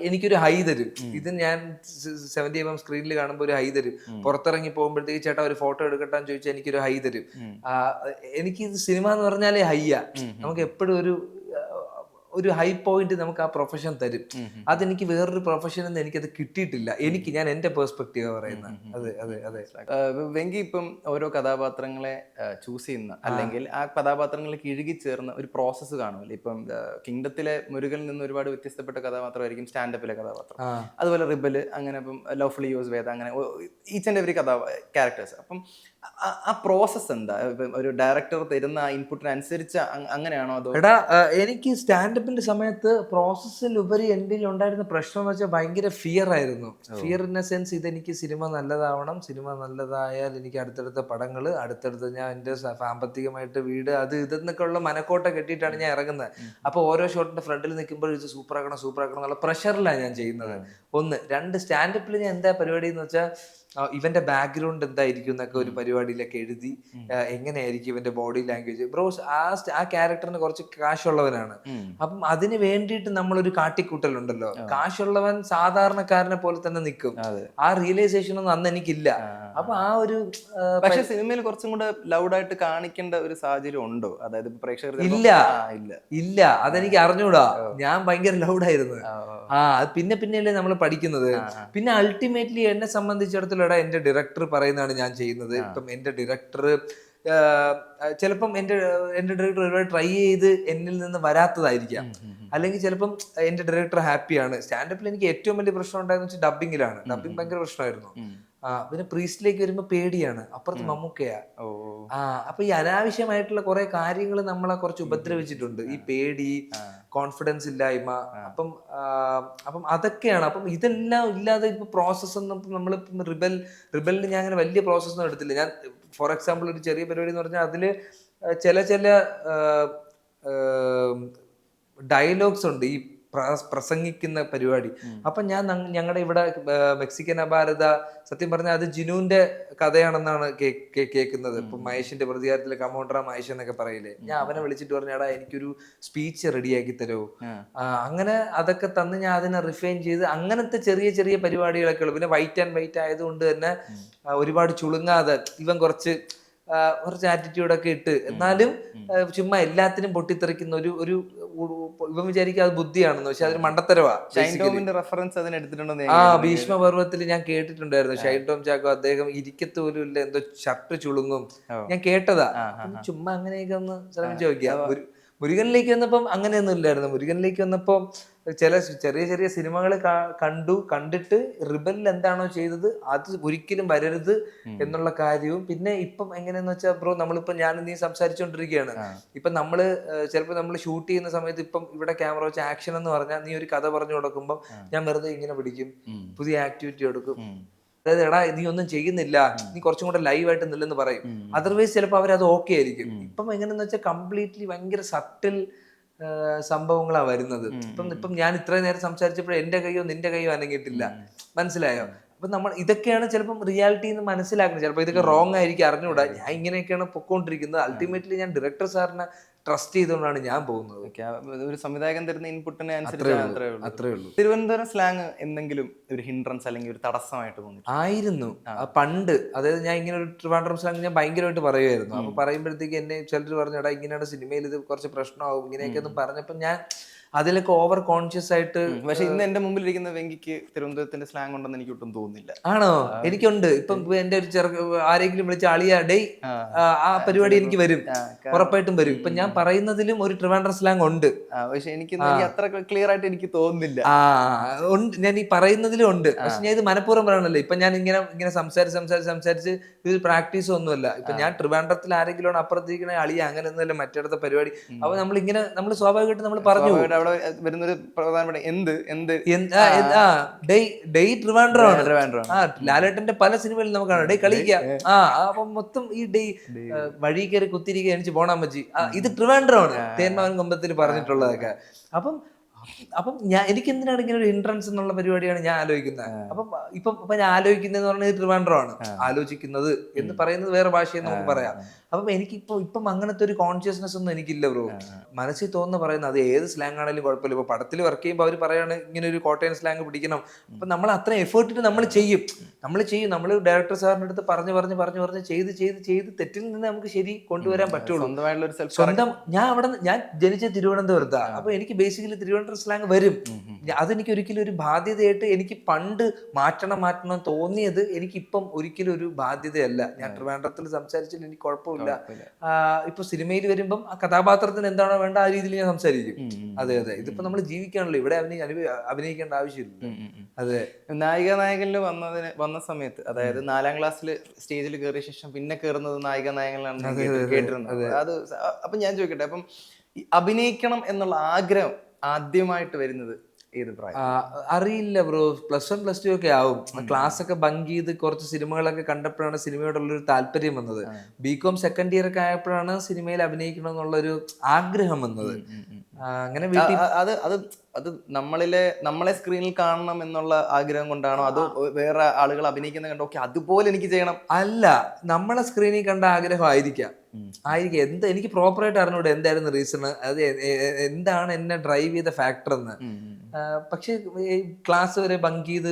എനിക്കൊരു ഹൈ തരും. ഇത് ഞാൻ 70mm സ്ക്രീനിൽ കാണുമ്പോൾ ഒരു ഹൈ തരും. പുറത്തിറങ്ങി പോകുമ്പോഴത്തേക്ക് ചേട്ടാ ഒരു ഫോട്ടോ എടുക്കട്ടാന്ന് ചോദിച്ചാൽ എനിക്കൊരു ഹൈ തരും. എനിക്ക് ഇത് സിനിമ എന്ന് പറഞ്ഞാലേ ഹൈയാ. നമുക്ക് എപ്പോഴും ഒരു ഹൈ പോയിന്റ് നമുക്ക് ആ പ്രൊഫഷൻ തരും. അതെനിക്ക് വേറൊരു പ്രൊഫഷനിൽ നിന്ന് എനിക്കത് കിട്ടിയിട്ടില്ല. ഞാൻ എന്റെ പെർസ്പെക്റ്റീവ് പറയുന്നത്. അതെ അതെ അതെ. വെങ്കി ഇപ്പം ഓരോ കഥാപാത്രങ്ങളെ ചൂസ് ചെയ്യുന്ന, അല്ലെങ്കിൽ ആ കഥാപാത്രങ്ങളിലേക്ക് ഇഴുകി ചേർന്ന ഒരു പ്രോസസ്സ് കാണുമല്ലോ. ഇപ്പം കിങ്ഡത്തിലെ മുരുകനിൽ നിന്ന് ഒരുപാട് വ്യത്യസ്തപ്പെട്ട കഥാപാത്രമായിരിക്കും സ്റ്റാൻഡപ്പിലെ കഥാപാത്രം. അതുപോലെ റിബല്, അങ്ങനെ ഇപ്പം ലവ്ലി യൂസ് വേദ, അങ്ങനെ ഈച്ച് ആൻഡ് എവറി ക്യാരക്ടേഴ്സ്. അപ്പം ആ പ്രോസസ്സ് എന്താ? ഒരു ഡയറക്ടർ തരുന്ന ആ ഇൻപുട്ടിനനുസരിച്ച് അങ്ങനെയാണോ അതോ? എടാ, എനിക്ക് സ്റ്റാൻഡപ്പിന്റെ സമയത്ത് പ്രോസസ്സിലുപരി എൻ്റെ ഉണ്ടായിരുന്ന പ്രശ്നം എന്ന് വെച്ചാൽ ഭയങ്കര ഫിയർ ആയിരുന്നു. ഫിയർ ഇൻ എ സെൻസ്, ഇതെനിക്ക് സിനിമ നല്ലതാവണം, സിനിമ നല്ലതായാൽ എനിക്ക് അടുത്തടുത്ത പടങ്ങൾ, അടുത്തടുത്ത് ഞാൻ എൻ്റെ സാമ്പത്തികമായിട്ട് വീട്, അത് ഇതെന്നൊക്കെ ഉള്ള മനക്കോട്ട കെട്ടിയിട്ടാണ് ഞാൻ ഇറങ്ങുന്നത്. അപ്പോൾ ഓരോ ഷോട്ടിന്റെ ഫ്രണ്ടിൽ നിൽക്കുമ്പോൾ ഇത് സൂപ്പറാക്കണം എന്നുള്ള പ്രഷറിലാണ് ഞാൻ ചെയ്യുന്നത്. 1. 2, സ്റ്റാൻഡപ്പിൽ ഞാൻ എന്താ പരിപാടി എന്ന് വെച്ചാൽ ഇവന്റെ ബാക്ക്ഗ്രൗണ്ട് എന്തായിരിക്കും എന്നൊക്കെ ഒരു പരിപാടിയിലൊക്കെ എഴുതി, എങ്ങനെയായിരിക്കും ഇവന്റെ ബോഡി ലാംഗ്വേജ്. ബ്രോസ് ആ ക്യാരക്ടറിന് കുറച്ച് കാശുള്ളവനാണ്. അപ്പം അതിന് വേണ്ടിയിട്ട് നമ്മളൊരു കാട്ടിക്കൂട്ടലുണ്ടല്ലോ. കാശുള്ളവൻ സാധാരണക്കാരനെ പോലെ തന്നെ നിൽക്കും. ആ റിയലൈസേഷൻ ഒന്നും അന്ന് എനിക്കില്ല. അപ്പൊ ആ ഒരു പക്ഷെ സിനിമയിൽ കുറച്ചും കൂടെ ലൗഡായിട്ട് കാണിക്കേണ്ട ഒരു സാഹചര്യം ഉണ്ടോ? അതായത് പ്രേക്ഷകർ ഇല്ല. അതെനിക്ക് അറിഞ്ഞൂടാ. ഞാൻ ഭയങ്കര ലൗഡായിരുന്നു. അത് പിന്നെയല്ലേ നമ്മൾ പഠിക്കുന്നത്. പിന്നെ അൾട്ടിമേറ്റ്ലി എന്നെ സംബന്ധിച്ചിടത്തോളം എടാ എന്റെ ഡയറക്ടർ പറയുന്നതാണ് ഞാൻ ചെയ്യുന്നത്. ഇപ്പം എന്റെ ഡയറക്ടർ ചിലപ്പം എന്റെ ഡയറക്ടർ ഒരുപാട് ട്രൈ ചെയ്ത് എന്നിൽ നിന്ന് വരാത്തതായിരിക്കാം. അല്ലെങ്കിൽ ചിലപ്പം എന്റെ ഡയറക്ടർ ഹാപ്പിയാണ്. സ്റ്റാൻഡപ്പിൽ എനിക്ക് ഏറ്റവും വലിയ പ്രശ്നം ഉണ്ടായെന്ന് വെച്ചാൽ ഡബിങ്ങിലാണ്. ഡബിങ് ഭയങ്കര പ്രശ്നമായിരുന്നു. പിന്നെ പ്രീസ്റ്റിലേക്ക് വരുമ്പോ പേടിയാണ്, അപ്പുറത്ത് മമ്മൂക്കയാ. അപ്പൊ ഈ അനാവശ്യമായിട്ടുള്ള കുറെ കാര്യങ്ങൾ നമ്മളെ കുറച്ച് ഉപദ്രവിച്ചിട്ടുണ്ട്. ഈ പേടി, കോൺഫിഡൻസ് ഇല്ലായ്മ. അപ്പം അതൊക്കെയാണ്. അപ്പം ഇതെല്ലാം ഇല്ലാതെ ഇപ്പൊ പ്രോസസ് ഒന്നും നമ്മളിപ്പം റിബലിന് ഞാൻ അങ്ങനെ വലിയ പ്രോസസ് ഒന്നും എടുത്തില്ല. ഞാൻ ഫോർ എക്സാമ്പിൾ ഒരു ചെറിയ പരിപാടി എന്ന് പറഞ്ഞാൽ അതില് ചില ഡയലോഗ്സ് ഉണ്ട് ഈ പ്രസംഗിക്കുന്ന പരിപാടി. അപ്പൊ ഞാൻ ഞങ്ങളുടെ ഇവിടെ മെക്സിക്കൻ അപാരത സത്യം പറഞ്ഞാൽ അത് ജിനുവിന്റെ കഥയാണെന്നാണ് കേൾക്കുന്നത്. ഇപ്പൊ മഹേഷിന്റെ പ്രതികാരത്തിലെ കമോണ്ടറ മഹേഷ് എന്നൊക്കെ പറയില്ലേ, ഞാൻ അവനെ വിളിച്ചിട്ട് പറഞ്ഞാടാ എനിക്കൊരു സ്പീച്ച് റെഡിയാക്കി തരുമോ. അങ്ങനെ അതൊക്കെ തന്ന് ഞാൻ അതിനെ റിഫൈൻ ചെയ്ത് അങ്ങനത്തെ ചെറിയ ചെറിയ പരിപാടികളൊക്കെ ഉള്ളു. പിന്നെ വൈറ്റ് ആൻഡ് വൈറ്റ് ആയതുകൊണ്ട് തന്നെ ഒരുപാട് ചുളുങ്ങാതെ ഇവൻ കുറച്ച് ആറ്റിറ്റ്യൂഡൊക്കെ ഇട്ട് എന്നാലും ചുമ്മാ എല്ലാത്തിനും പൊട്ടിത്തെറിക്കുന്ന ഒരു ഇവൻ വിചാരിക്കും അത് ബുദ്ധിയാണെന്ന്, പക്ഷെ അതൊരു മണ്ടത്തരവാ. റെഫറൻസ് അതിന് എടുത്തിട്ടുണ്ടോ? ഭീഷ്മ പർവ്വത്തിൽ ഞാൻ കേട്ടിട്ടുണ്ടായിരുന്നു. ഷൈൻ ടോം ചാക്കോ അദ്ദേഹം ഇരിക്കത്ത് പോലും ഇല്ല, എന്തോ ഷർട്ട് ചുളുങ്ങും, ഞാൻ കേട്ടതാ. ചുമ്മാ അങ്ങനെയൊക്കെ ഒന്ന് ശ്രമിച്ചു നോക്കിയാ. മുരുകനിലേക്ക് വന്നപ്പം അങ്ങനെയൊന്നും ഇല്ലായിരുന്നു. മുരുകനിലേക്ക് വന്നപ്പോ ചെറിയ ചെറിയ സിനിമകൾ കണ്ടിട്ട് റിബലിൽ എന്താണോ ചെയ്തത് അത് ഒരിക്കലും വരരുത് എന്നുള്ള കാര്യവും. പിന്നെ ഇപ്പം എങ്ങനെയാന്ന് വെച്ചാൽ ബ്രോ, നമ്മളിപ്പോ ഞാൻ നീ സംസാരിച്ചുകൊണ്ടിരിക്കുകയാണ്. ഇപ്പൊ നമ്മള് ചിലപ്പോ നമ്മൾ ഷൂട്ട് ചെയ്യുന്ന സമയത്ത് ഇപ്പം ഇവിടെ ക്യാമറ വെച്ച് ആക്ഷൻ എന്ന് പറഞ്ഞാൽ നീ ഒരു കഥ പറഞ്ഞു കൊടുക്കുമ്പോൾ ഞാൻ വെറുതെ ഇങ്ങനെ പിടിക്കും, പുതിയ ആക്ടിവിറ്റി എടുക്കും. അതായത് എടാ നീ ഒന്നും ചെയ്യുന്നില്ല, നീ കുറച്ചും കൂടെ ലൈവായിട്ട് നില്ലെന്ന് പറയും. അതർവൈസ് ചിലപ്പോൾ അവരത് ഓക്കെ ആയിരിക്കും. ഇപ്പം എങ്ങനെയാന്ന് വെച്ചാൽ കംപ്ലീറ്റ്ലി ഭയങ്കര സട്ടിൽ സംഭവങ്ങളാ വരുന്നത്. ഇപ്പം ഞാൻ ഇത്രയും നേരം സംസാരിച്ചപ്പോഴും എന്റെ കൈയോ നിന്റെ കൈയോ അനങ്ങിയിട്ടില്ല, മനസ്സിലായോ? അപ്പൊ നമ്മൾ ഇതൊക്കെയാണ് ചിലപ്പം റിയാലിറ്റി എന്ന് മനസ്സിലാക്കുന്നത്. ചിലപ്പോൾ ഇതൊക്കെ റോങ് ആയിരിക്കും, അറിഞ്ഞുകൂടാ. ഞാൻ ഇങ്ങനെയൊക്കെയാണ് പൊക്കോണ്ടിരിക്കുന്നത്. അൾട്ടിമേറ്റ്ലി ഞാൻ ഡയറക്ടർ സാറിനെ ട്രസ്റ്റ് ചെയ്തുകൊണ്ടാണ് ഞാൻ പോകുന്നത്. ഒരു സംവിധായകൻ തരുന്ന ഇൻപുട്ടിനെ അനുസരിച്ച്. തിരുവനന്തപുരം സ്ലാങ് എന്തെങ്കിലും ഒരു ഹിൻഡ്രൻസ് അല്ലെങ്കിൽ ഒരു തടസ്സമായിട്ട് തോന്നി ആയിരുന്നു പണ്ട്? അതായത് ഞാൻ ഇങ്ങനെ ഒരു ട്രിവാൻഡ്രം സ്ലാങ് ഞാൻ ഭയങ്കരമായിട്ട് പറയുമായിരുന്നു. അപ്പൊ പറയുമ്പോഴത്തേക്ക് എന്നെ ചിലർ പറഞ്ഞു എടാ ഇങ്ങനെയാണ് സിനിമയിൽ ഇത് കുറച്ച് പ്രശ്നമാവും ഇങ്ങനെയൊക്കെ ഒന്നും പറഞ്ഞപ്പോ ഞാൻ അതിലൊക്കെ ഓവർ കോൺഷ്യസ് ആയിട്ട്. പക്ഷെ ഇന്ന് എന്റെ മുമ്പിൽ ഇരിക്കുന്ന വെങ്കിക്ക് തിരുവനന്തപുരത്തിന്റെ സ്ലാങ് ഉണ്ടെന്ന് എനിക്ക് ഒട്ടും തോന്നുന്നില്ല. ആണോ? എനിക്കുണ്ട്. ഇപ്പം എന്റെ ഒരു ആരെങ്കിലും വിളിച്ച അളിയ ഡേ ആ പരിപാടി എനിക്ക് വരും, ഉറപ്പായിട്ടും വരും. ഇപ്പൊ ഞാൻ പറയുന്നതിലും ഒരു ട്രിവാൻഡ്രം സ്ലാങ് ഉണ്ട്. പക്ഷെ എനിക്ക് അത്ര ക്ലിയർ ആയിട്ട് എനിക്ക് തോന്നുന്നില്ല. ഞാൻ ഈ പറയുന്നതിലും ഉണ്ട്. പക്ഷെ ഞാൻ ഇത് മനഃപൂർവ്വം പറയണല്ലോ. ഇപ്പൊ ഞാൻ ഇങ്ങനെ സംസാരിച്ച് ഇത് പ്രാക്ടീസ് ഒന്നുമല്ല. ഇപ്പൊ ഞാൻ ട്രിവാൻഡ്രത്തിൽ ആരെങ്കിലും അപ്പുറത്തിരിക്കണ അളിയ അങ്ങനെ ഒന്നുമല്ല മറ്റേടത്തെ പരിപാടി. അപ്പൊ നമ്മൾ സ്വാഭാവികമായിട്ട് നമ്മൾ പറഞ്ഞു അവിടെ വരുന്നൊരു പ്രധാനപ്പെട്ട ലാലേട്ടന്റെ പല സിനിമയിലും നമുക്ക് കാണാം ഡേ കളിക്കാം. അപ്പൊ മൊത്തം ഈ ഡേ വഴി കയറി കുത്തിരിക്കുക എനിക്ക് പോണാൻ പറ്റി. ഇത് ട്രിവാൻഡ്രമാണ്, തേന്മാവൻ കൊമ്പത്തിൽ പറഞ്ഞിട്ടുള്ളതൊക്കെ. അപ്പം എനിക്ക് എന്തിനാണ് ഇങ്ങനെ ഒരു എൻട്രൻസ് എന്നുള്ള പരിപാടിയാണ് ഞാൻ ആലോചിക്കുന്നത്. ഇപ്പൊ ഞാൻ ആലോചിക്കുന്നതെന്ന് പറഞ്ഞാൽ ട്രിവാൻഡ്രമാണ്, ആലോചിക്കുന്നത് എന്ന് പറയുന്നത് വേറെ ഭാഷയെന്ന് നമുക്ക് പറയാം. അപ്പം ഇപ്പം അങ്ങനത്തെ ഒരു കോൺഷ്യസ്നെസ് ഒന്നും എനിക്കില്ല ബ്രോ. മനസ്സിൽ തോന്നുന്ന പറയുന്നത് അത് ഏത് സ്ലാങ് ആണെങ്കിലും കുഴപ്പമില്ല. ഇപ്പൊ പടത്തിൽ വർക്ക് ചെയ്യുമ്പോൾ അവർ പറയാണ് ഇങ്ങനെ ഒരു കോട്ടയം സ്ലാങ് പിടിക്കണം. അപ്പൊ നമ്മൾ അത്ര എഫേർട്ടിട്ട് നമ്മൾ ചെയ്യും. നമ്മൾ ഡയറക്ടർ സാറിന്റെ അടുത്ത് പറഞ്ഞ് ചെയ്ത് തെറ്റിൽ നിന്ന് നമുക്ക് ശരി കൊണ്ടുവരാൻ പറ്റുള്ളൂ. സ്വന്തം ഞാൻ ജനിച്ച തിരുവനന്തപുരത്താ. അപ്പൊ എനിക്ക് ബേസിക്കലി തിരുവനന്തപുരം സ്ലാങ് വരും. അതെനിക്ക് ഒരിക്കലും ഒരു ബാധ്യതയായിട്ട് എനിക്ക് പണ്ട് മാറ്റണം തോന്നിയത് എനിക്കിപ്പം ഒരിക്കലും ഒരു ബാധ്യതയല്ല. ഞാൻ ട്രിവാൻഡ്രത്തിൽ സംസാരിച്ചാൽ എനിക്ക് കുഴപ്പമില്ല. ഇപ്പൊ സിനിമയിൽ വരുമ്പം ആ കഥാപാത്രത്തിന് എന്താണോ വേണ്ട ആ രീതിയിൽ ഞാൻ സംസാരിക്കും. അതെ ഇതിപ്പോ നമ്മൾ ജീവിക്കാണല്ലോ, ഇവിടെ അഭിനയിക്കേണ്ട ആവശ്യമില്ല. അതെ, നായികനിൽ വന്ന സമയത്ത്, അതായത് 4ാം ക്ലാസ്സിൽ സ്റ്റേജിൽ കയറിയ ശേഷം പിന്നെ കയറുന്നത് നായികനാണ് കേട്ടിരുന്നത്. അത് അപ്പൊ ഞാൻ ചോദിക്കട്ടെ, അപ്പം അഭിനയിക്കണം എന്നുള്ള ആഗ്രഹം ആദ്യമായിട്ട് വരുന്നത് ഏത് പ്രായം? അറിയില്ല ബ്രോ. +1 +2 ഒക്കെ ആവും. ക്ലാസ് ഒക്കെ ബങ്ക് ചെയ്ത് കുറച്ച് സിനിമകളൊക്കെ കണ്ടപ്പോഴാണ് സിനിമയോടുള്ളൊരു താല്പര്യം വന്നത്. BCom സെക്കൻഡ് ഇയർ ഒക്കെ ആയപ്പോഴാണ് സിനിമയിൽ അഭിനയിക്കണം എന്നുള്ളൊരു ആഗ്രഹം വന്നത്. അങ്ങനെ അത് നമ്മളെ സ്ക്രീനിൽ കാണണം എന്നുള്ള ആഗ്രഹം കൊണ്ടാണോ, അതോ വേറെ ആളുകൾ അഭിനയിക്കുന്ന കണ്ടോ ഓക്കെ അതുപോലെ എനിക്ക് ചെയ്യണം? അല്ല, നമ്മളെ സ്ക്രീനിൽ കണ്ട ആഗ്രഹം ആയിരിക്കാം. എനിക്ക് പ്രോപ്പറായിട്ട് അറിഞ്ഞൂടെ എന്തായിരുന്നു റീസൺ, അത് എന്താണ് എന്നെ ഡ്രൈവ് ചെയ്ത ഫാക്ടർ എന്ന്. പക്ഷെ ക്ലാസ് വരെ ബങ്ക് ചെയ്ത്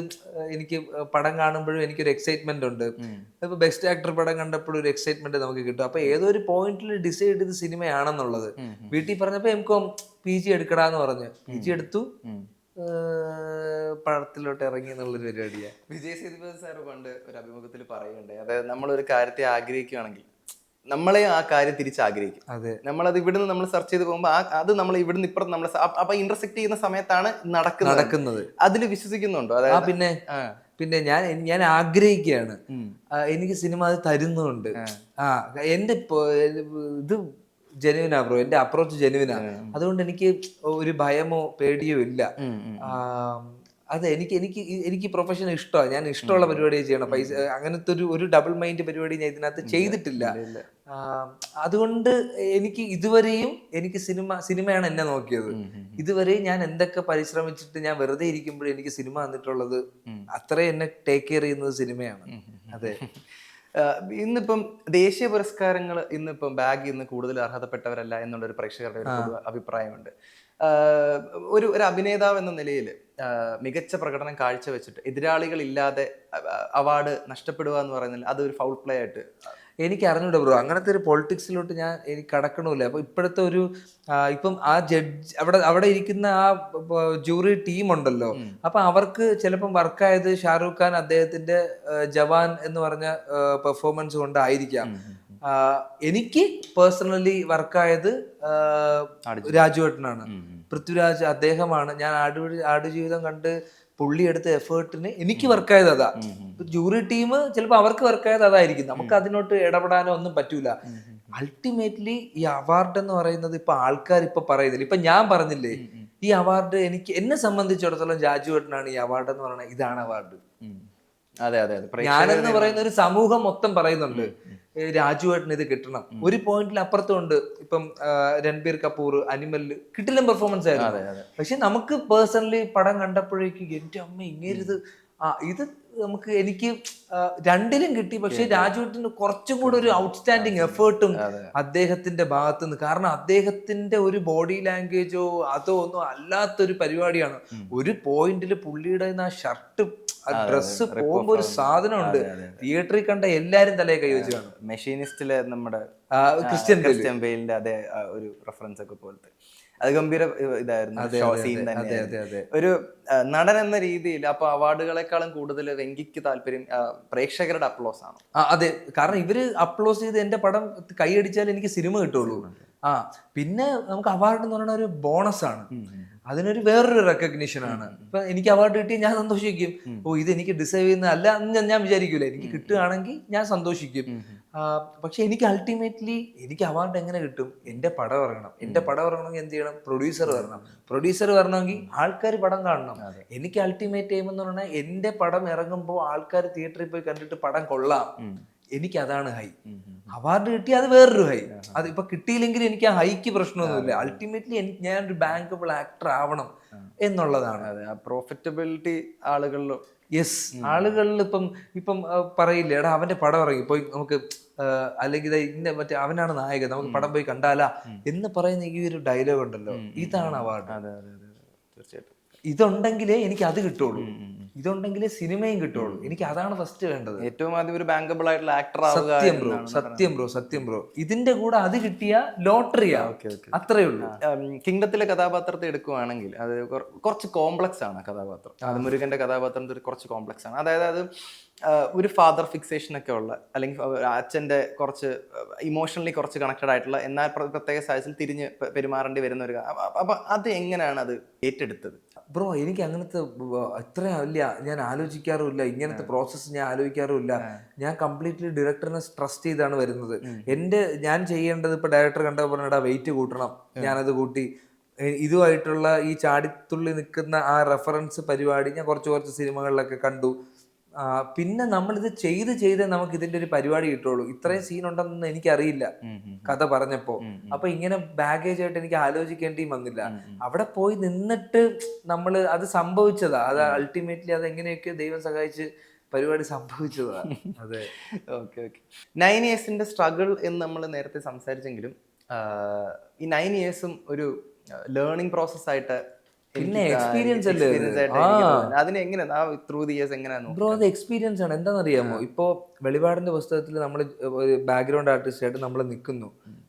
എനിക്ക് പടം കാണുമ്പോഴും എനിക്കൊരു എക്സൈറ്റ്മെന്റ് ഉണ്ട്. ഇപ്പൊ ബെസ്റ്റ് ആക്ടർ പടം കണ്ടപ്പോഴും ഒരു എക്സൈറ്റ്മെന്റ് നമുക്ക് കിട്ടും. അപ്പൊ ഏതോ ഒരു പോയിന്റിൽ ഡിസൈഡ് ചെയ്ത് സിനിമയാണെന്നുള്ളത് വീട്ടിൽ പറഞ്ഞപ്പോ MCom PG എടുക്കടാന്ന് പറഞ്ഞു. PG എടുത്തു. പടത്തിലോട്ട് ഇറങ്ങി എന്നുള്ളൊരു പരിപാടിയാണ്. വിജയ് സേതുപതി സാർ പണ്ട് ഒരു അഭിമുഖത്തിൽ പറയുകയുണ്ടായി, അതായത് നമ്മളൊരു കാര്യത്തെ ആഗ്രഹിക്കുകയാണെങ്കിൽ നമ്മളെ ആ കാര്യം തിരിച്ചാഗ്രഹിക്കും. അതെ, നമ്മളത് ഇവിടുന്ന് നമ്മൾ സെർച്ച് ചെയ്ത് പോകുമ്പോൾ അത് നമ്മൾ ഇവിടുന്ന് ഇപ്പുറത്ത് നമ്മൾ അപ്പൊ ഇന്റർസെക്ട് ചെയ്യുന്ന സമയത്താണ് നടക്കുന്നത്. അതിൽ വിശ്വസിക്കുന്നുണ്ടോ? അതായത് പിന്നെ പിന്നെ ഞാൻ ആഗ്രഹിക്കുകയാണ്, എനിക്ക് സിനിമ അത് തരുന്നുണ്ട്. എന്റെ ഇത് ജെനുവിനാ ബ്രോ, എന്റെ അപ്രോച്ച് ജെനുവിനാ. അതുകൊണ്ട് എനിക്ക് ഒരു ഭയമോ പേടിയോ ഇല്ല. അതെ, എനിക്ക് പ്രൊഫഷൻ ഇഷ്ടമാണ്. ഞാൻ ഇഷ്ടമുള്ള പരിപാടി ചെയ്യണം. പൈസ അങ്ങനത്തെ ഒരു ഡബിൾ മൈൻഡ് പരിപാടി ഞാൻ ഇതിനകത്ത് ചെയ്തിട്ടില്ല. അതുകൊണ്ട് എനിക്ക് ഇതുവരെയും എനിക്ക് സിനിമയാണ് എന്നെ നോക്കിയത്. ഇതുവരെയും ഞാൻ എന്തൊക്കെ പരിശ്രമിച്ചിട്ട് ഞാൻ വെറുതെ ഇരിക്കുമ്പോഴും എനിക്ക് സിനിമ വന്നിട്ടുള്ളത് അത്രയും എന്നെ ടേക്ക് കെയർ ചെയ്യുന്നത് സിനിമയാണ്. അതെ. ഇന്നിപ്പം ദേശീയ പുരസ്കാരങ്ങൾ ഇന്നിപ്പം ബാഗ് ഇന്ന് കൂടുതൽ അർഹതപ്പെട്ടവരല്ല എന്നുള്ളൊരു പ്രേക്ഷകരുടെ ഒരു അഭിപ്രായമുണ്ട്. ഒരു അഭിനേതാവ് എന്ന നിലയിൽ മികച്ച പ്രകടനം കാഴ്ചവെച്ചിട്ട് എതിരാളികൾ ഇല്ലാതെ അവാർഡ് നഷ്ടപ്പെടുക എന്ന് പറയുന്നത് അതൊരു ഫൗൾ പ്ലേ ആയിട്ട് എനിക്ക് അറിഞ്ഞൂടാ ബ്രോ. അങ്ങനത്തെ ഒരു പൊളിറ്റിക്സിലോട്ട് എനിക്ക് കടക്കണമില്ല. അപ്പൊ ഇപ്പോഴത്തെ ഒരു ഇപ്പം ആ ജഡ്ജ് അവിടെ ഇരിക്കുന്ന ആ ജൂറി ടീം ഉണ്ടല്ലോ, അപ്പൊ അവർക്ക് ചിലപ്പം വർക്കായത് ഷാരൂഖ് ഖാൻ അദ്ദേഹത്തിന്റെ ജവാൻ എന്ന് പറഞ്ഞ പെർഫോമൻസ് കൊണ്ടായിരിക്കാം. എനിക്ക് പേഴ്സണലി വർക്കായത് രാജുവേട്ടനാണ്, പൃഥ്വിരാജ് അദ്ദേഹമാണ്. ഞാൻ ആടുജീവിതം കണ്ട് പുള്ളി എടുത്ത എഫേർട്ടിന് എനിക്ക് വർക്കായത് അതാ. ജൂറി ടീം ചിലപ്പോൾ അവർക്ക് വർക്കായത് അതായിരിക്കും. നമുക്ക് അതിനോട്ട് ഇടപെടാനോ ഒന്നും പറ്റൂല. അൾട്ടിമേറ്റ്ലി ഈ അവാർഡ് എന്ന് പറയുന്നത് ഇപ്പൊ ആൾക്കാർ ഇപ്പൊ പറയുന്നില്ല. ഇപ്പൊ ഞാൻ പറഞ്ഞില്ലേ, ഈ അവാർഡ് എന്നെ സംബന്ധിച്ചിടത്തോളം രാജുവേട്ടനാണ് ഈ അവാർഡ് എന്ന് പറയുന്നത്. ഇതാണ് അവാർഡ്. അതെ അതെ അതെ. ഞാനെന്ന് പറയുന്ന ഒരു സമൂഹം മൊത്തം പറയുന്നുണ്ട് രാജുവേട്ടന് ഇത് കിട്ടണം. ഒരു പോയിന്റിൽ അപ്പുറത്തുണ്ട് ഇപ്പം രൺബീർ കപൂർ അനിമലില് കിട്ടില്ല പെർഫോമൻസ് ആയിരുന്നു. പക്ഷെ നമുക്ക് പേഴ്സണലി പടം കണ്ടപ്പോഴേക്കും എന്റെ അമ്മ ഇങ്ങേരിത് ഇത് എനിക്ക് രണ്ടിലും കിട്ടി. പക്ഷെ രാജുവേട്ടന് കുറച്ചും കൂടെ ഒരു ഔട്ട്സ്റ്റാൻഡിങ് എഫേർട്ടും അദ്ദേഹത്തിന്റെ ഭാഗത്തുനിന്ന്. കാരണം അദ്ദേഹത്തിന്റെ ഒരു ബോഡി ലാംഗ്വേജോ അതോ ഒന്നും അല്ലാത്തൊരു പരിപാടിയാണ്. ഒരു പോയിന്റിൽ പുള്ളിയുടെ ആ ഷർട്ട് ഡ്രസ് പോകുമ്പോ ഒരു സാധനമുണ്ട്, തിയേറ്ററിൽ കണ്ട എല്ലാരും തലയെ കൈവച്ച് കാണും. മെഷീനിസ്റ്റിലെ നമ്മുടെ ക്രിസ്ത്യൻ ബെയിലിന്റെ അതേ ഒരു റെഫറൻസ് ഒക്കെ പോലത്തെ അത് ഗംഭീര ഇതായിരുന്നു. ഒരു നടൻ എന്ന രീതിയിൽ അപ്പൊ അവാർഡുകളെക്കാളും കൂടുതൽ വെങ്കിക്ക് താല്പര്യം പ്രേക്ഷകരുടെ അപ്ലോസ് ആണ്. അതെ, കാരണം ഇവര് അപ്ലോസ് ചെയ്ത് എന്റെ പടം കൈയടിച്ചാൽ എനിക്ക് സിനിമ കിട്ടുള്ളൂ. പിന്നെ നമുക്ക് അവാർഡ് എന്ന് പറയുന്ന ഒരു ബോണസ് ആണ്, അതിനൊരു വേറൊരു റെക്കഗ്നിഷൻ ആണ്. ഇപ്പൊ എനിക്ക് അവാർഡ് കിട്ടി ഞാൻ സന്തോഷിക്കും. ഇത് എനിക്ക് ഡിസേർവ് ചെയ്യുന്ന അല്ല ഞാൻ വിചാരിക്കൂല. എനിക്ക് കിട്ടുകയാണെങ്കിൽ ഞാൻ സന്തോഷിക്കും. പക്ഷെ എനിക്ക് അൾട്ടിമേറ്റ്ലി എനിക്ക് അവാർഡ് എങ്ങനെ കിട്ടും? എന്റെ പടം ഇറങ്ങണം. എന്റെ പടം ഇറങ്ങണമെങ്കിൽ എന്ത് ചെയ്യണം? പ്രൊഡ്യൂസർ വരണം. പ്രൊഡ്യൂസർ വരണമെങ്കിൽ ആൾക്കാർ പടം കാണണം. എനിക്ക് അൾട്ടിമേറ്റ് എയിം എന്ന് പറഞ്ഞാൽ എന്റെ പടം ഇറങ്ങുമ്പോൾ ആൾക്കാർ തിയേറ്ററിൽ പോയി കണ്ടിട്ട് പടം കൊള്ളാം. എനിക്ക് അതാണ് ഹൈ. അവാർഡ് കിട്ടി അത് വേറൊരു ഹൈ. അത് ഇപ്പൊ കിട്ടിയില്ലെങ്കിൽ എനിക്ക് ആ ഹൈക്ക് പ്രശ്നമൊന്നുമില്ല. അൾട്ടിമേറ്റ്ലി ഞാൻ ഒരു ബാങ്കബിൾ ആക്ടർ ആവണം എന്നുള്ളതാണ്. പ്രോഫിറ്റബിലിറ്റി ആളുകളിൽ യെസ്, ആളുകളിൽ ഇപ്പം പറയില്ലേ, എടാ അവന്റെ പടം ഇറങ്ങി പോയി നമുക്ക് അല്ലെങ്കിൽ മറ്റേ അവനാണ് നായകൻ, നമുക്ക് പടം പോയി കണ്ടാലാ എന്ന് പറയുന്ന ഈ ഒരു ഡയലോഗ് ഉണ്ടല്ലോ, ഇതാണ് അവാർഡ്. തീർച്ചയായിട്ടും ഇതുണ്ടെങ്കിലേ എനിക്ക് അത് കിട്ടുള്ളൂ. ഇതുണ്ടെങ്കിലേ സിനിമയും കിട്ടുള്ളൂ. എനിക്ക് അതാണ് ഫസ്റ്റ് വേണ്ടത്. ഏറ്റവും ആദ്യം ഒരു ബാങ്കബിൾ ആയിട്ടുള്ള ആക്ടർ. സത്യം ബ്രോ. ഇതിന്റെ കൂടെ അത് കിട്ടിയ ലോട്ടറിയാ. അത്രേ ഉള്ളൂ. കിങ്ഡത്തിലെ കഥാപാത്രത്തെ എടുക്കുവാണെങ്കിൽ അത് കുറച്ച് കോംപ്ലക്സ് ആണ് കഥാപാത്രം. അത് മുരുകന്റെ കഥാപാത്രം കുറച്ച് കോംപ്ലക്സ് ആണ്. അതായത് അത് ഒരു ഫാദർ ഫിക്സേഷൻ ഒക്കെ ഉള്ള, അല്ലെങ്കിൽ അച്ഛന്റെ കുറച്ച് ഇമോഷണലി കുറച്ച് കണക്റ്റഡ് ആയിട്ടുള്ള, എന്നാൽ പ്രത്യേക സാഹചര്യത്തിൽ തിരിഞ്ഞ് പെരുമാറേണ്ടി വരുന്ന ഒരു. അപ്പൊ അത് എങ്ങനെയാണ് അത് ഏറ്റെടുത്തത്? ബ്രോ എനിക്ക് അങ്ങനത്തെ അത്രയും ഇല്ല, ഞാൻ ആലോചിക്കാറുമില്ല. ഇങ്ങനത്തെ പ്രോസസ്സ് ഞാൻ ആലോചിക്കാറുമില്ല. ഞാൻ കംപ്ലീറ്റ്ലി ഡയറക്ടറിനെ ട്രസ്റ്റ് ചെയ്താണ് വരുന്നത്. ഞാൻ ചെയ്യേണ്ടത് ഇപ്പൊ ഡയറക്ടർ കണ്ടപ്പോൾ പറഞ്ഞാ വെയിറ്റ് കൂട്ടണം, ഞാനത് കൂട്ടി. ഇതുമായിട്ടുള്ള ഈ ചാടിത്തുള്ളി നിൽക്കുന്ന ആ റെഫറൻസ് പരിപാടി ഞാൻ കുറച്ച് സിനിമകളിലൊക്കെ കണ്ടു. പിന്നെ നമ്മളിത് ചെയ്ത് നമുക്ക് ഇതിന്റെ ഒരു പരിപാടി കിട്ടുള്ളൂ. ഇത്രയും സീൻ ഉണ്ടെന്ന് എനിക്കറിയില്ല കഥ പറഞ്ഞപ്പോ. അപ്പൊ ഇങ്ങനെ ബാഗേജ് ആയിട്ട് എനിക്ക് ആലോചിക്കേണ്ടിയും വന്നില്ല. അവിടെ പോയി നിന്നിട്ട് നമ്മള് അത് സംഭവിച്ചതാ. അത് അൾട്ടിമേറ്റ്ലി അത് എങ്ങനെയൊക്കെ ദൈവം സഹായിച്ച് പരിപാടി സംഭവിച്ചതാ. അതെ. ഓക്കെ. 9 yearsന്റെ സ്ട്രഗിൾ എന്ന് നമ്മൾ നേരത്തെ സംസാരിച്ചെങ്കിലും ഈ 9 yearsഉം ഒരു ലേണിംഗ് പ്രോസസ് ആയിട്ട്, പിന്നെ എക്സ്പീരിയൻസ് അല്ലേ അതിന് എങ്ങനെയാ ത്രൂ ദി ഇയേഴ്സ് എങ്ങനെയാ ബ്രോ? അത് എക്സ്പീരിയൻസ് ആണ്. എന്താണെന്നറിയാമോ, ഇപ്പോ വെളിപാടിന്റെ പുസ്തകത്തിൽ നമ്മൾ ബാക്ക്ഗ്രൗണ്ട് ആർട്ടിസ്റ്റ് ആയിട്ട് നമ്മൾ നിൽക്കുന്നു.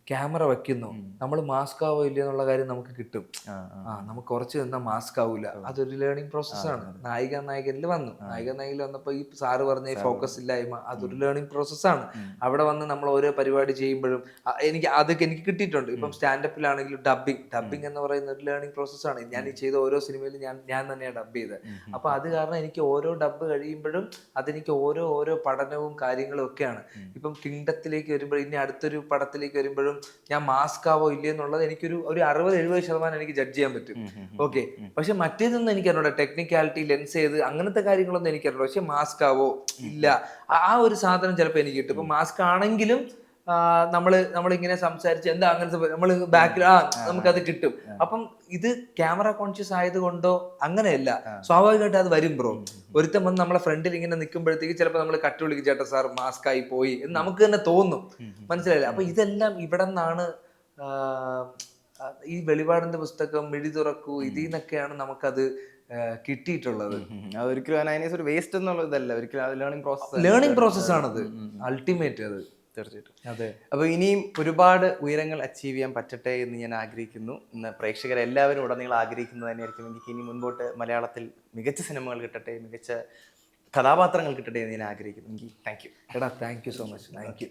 ക്യാമറ വെക്കുന്നു, നമ്മൾ മാസ്ക് ആവോ ഇല്ല എന്നുള്ള കാര്യം നമുക്ക് കിട്ടും. നമുക്ക് കുറച്ച് നിന്നാൽ മാസ്ക് ആവൂല. അതൊരു ലേണിംഗ് പ്രോസസ്സാണ്. നായികനിൽ വന്നു, നായികനിൽ വന്നപ്പോൾ ഈ സാറ് പറഞ്ഞ ഫോക്കസ് ഇല്ലായ്മ അതൊരു ലേണിംഗ് പ്രോസസ്സാണ്. അവിടെ വന്ന് നമ്മൾ ഓരോ പരിപാടി ചെയ്യുമ്പോഴും അതൊക്കെ എനിക്ക് കിട്ടിയിട്ടുണ്ട്. ഇപ്പം സ്റ്റാൻഡപ്പിലാണെങ്കിലും ഡബിങ് എന്ന് പറയുന്ന ഒരു ലേണിംഗ് പ്രോസസ്സാണ്. ഞാൻ ഈ ചെയ്ത ഓരോ സിനിമയിലും ഞാൻ തന്നെയാണ് ഡബ് ചെയ്തത്. അപ്പോൾ അത് കാരണം എനിക്ക് ഓരോ ഡബ് കഴിയുമ്പോഴും അതെനിക്ക് ഓരോ പഠനവും കാര്യങ്ങളും ഒക്കെയാണ്. ഇപ്പം കിങ്ഡത്തിലേക്ക് വരുമ്പോൾ ഇനി അടുത്തൊരു പടത്തിലേക്ക് വരുമ്പോഴും ഞാൻ മാസ്ക് ആവോ ഇല്ലേ എന്നുള്ളത് എനിക്കൊരു 60-70% എനിക്ക് ജഡ്ജ് ചെയ്യാൻ പറ്റും. ഓക്കെ, പക്ഷെ മറ്റേതൊന്നും എനിക്കറിഞ്ഞൂടാ. ടെക്നിക്കാലിറ്റി, ലെൻസ് ചെയ്ത് അങ്ങനത്തെ കാര്യങ്ങളൊന്നും എനിക്കറിയില്ല. പക്ഷെ മാസ്ക് ആവോ ഇല്ല, ആ ഒരു സാധനം ചിലപ്പോൾ എനിക്ക് കിട്ടും. ഇപ്പൊ മാസ്ക് ആണെങ്കിലും നമ്മളിങ്ങനെ സംസാരിച്ച് എന്താ അങ്ങനത്തെ നമ്മൾ ബാക്കിൽ നമുക്കത് കിട്ടും. അപ്പം ഇത് ക്യാമറ കോൺഷ്യസ് ആയതുകൊണ്ടോ അങ്ങനെയല്ല, സ്വാഭാവികമായിട്ട് അത് വരും ബ്രോ. ഒരുത്തം വന്ന് നമ്മളെ ഫ്രണ്ടിൽ ഇങ്ങനെ നിൽക്കുമ്പോഴത്തേക്ക് ചിലപ്പോൾ നമ്മൾ കട്ട് വിളിക്കും, ചേട്ടാ സാർ മാസ്ക് ആയി പോയി എന്ന് നമുക്ക് തന്നെ തോന്നും. മനസ്സിലായില്ല? അപ്പൊ ഇതെല്ലാം ഇവിടെ നിന്നാണ് ഈ വെളിപാടിന്റെ പുസ്തകം, മിഴി തുറക്കൂ, ഇതിൽ നിന്നൊക്കെയാണ് നമുക്കത് കിട്ടിയിട്ടുള്ളത്. ഒരിക്കലും ഒരു വേസ്റ്റ് എന്നുള്ളതല്ല, ഒരിക്കലും ലേണിംഗ് പ്രോസസ്സാണത് അൾട്ടിമേറ്റ്. അത് തീർച്ചയായിട്ടും. അതെ. അപ്പോൾ ഇനിയും ഒരുപാട് ഉയരങ്ങൾ അച്ചീവ് ചെയ്യാൻ പറ്റട്ടെ എന്ന് ഞാൻ ആഗ്രഹിക്കുന്നു. ഇന്ന് പ്രേക്ഷകരെല്ലാവരും ഉടനീളം ആഗ്രഹിക്കുന്നത് തന്നെയായിരിക്കും എനിക്ക് ഇനി മുൻപോട്ട് മലയാളത്തിൽ മികച്ച സിനിമകൾ കിട്ടട്ടെ, മികച്ച കഥാപാത്രങ്ങൾ കിട്ടട്ടെ എന്ന് ഞാൻ ആഗ്രഹിക്കുന്നു. Thank you. എടാ thank you so much. Thank U.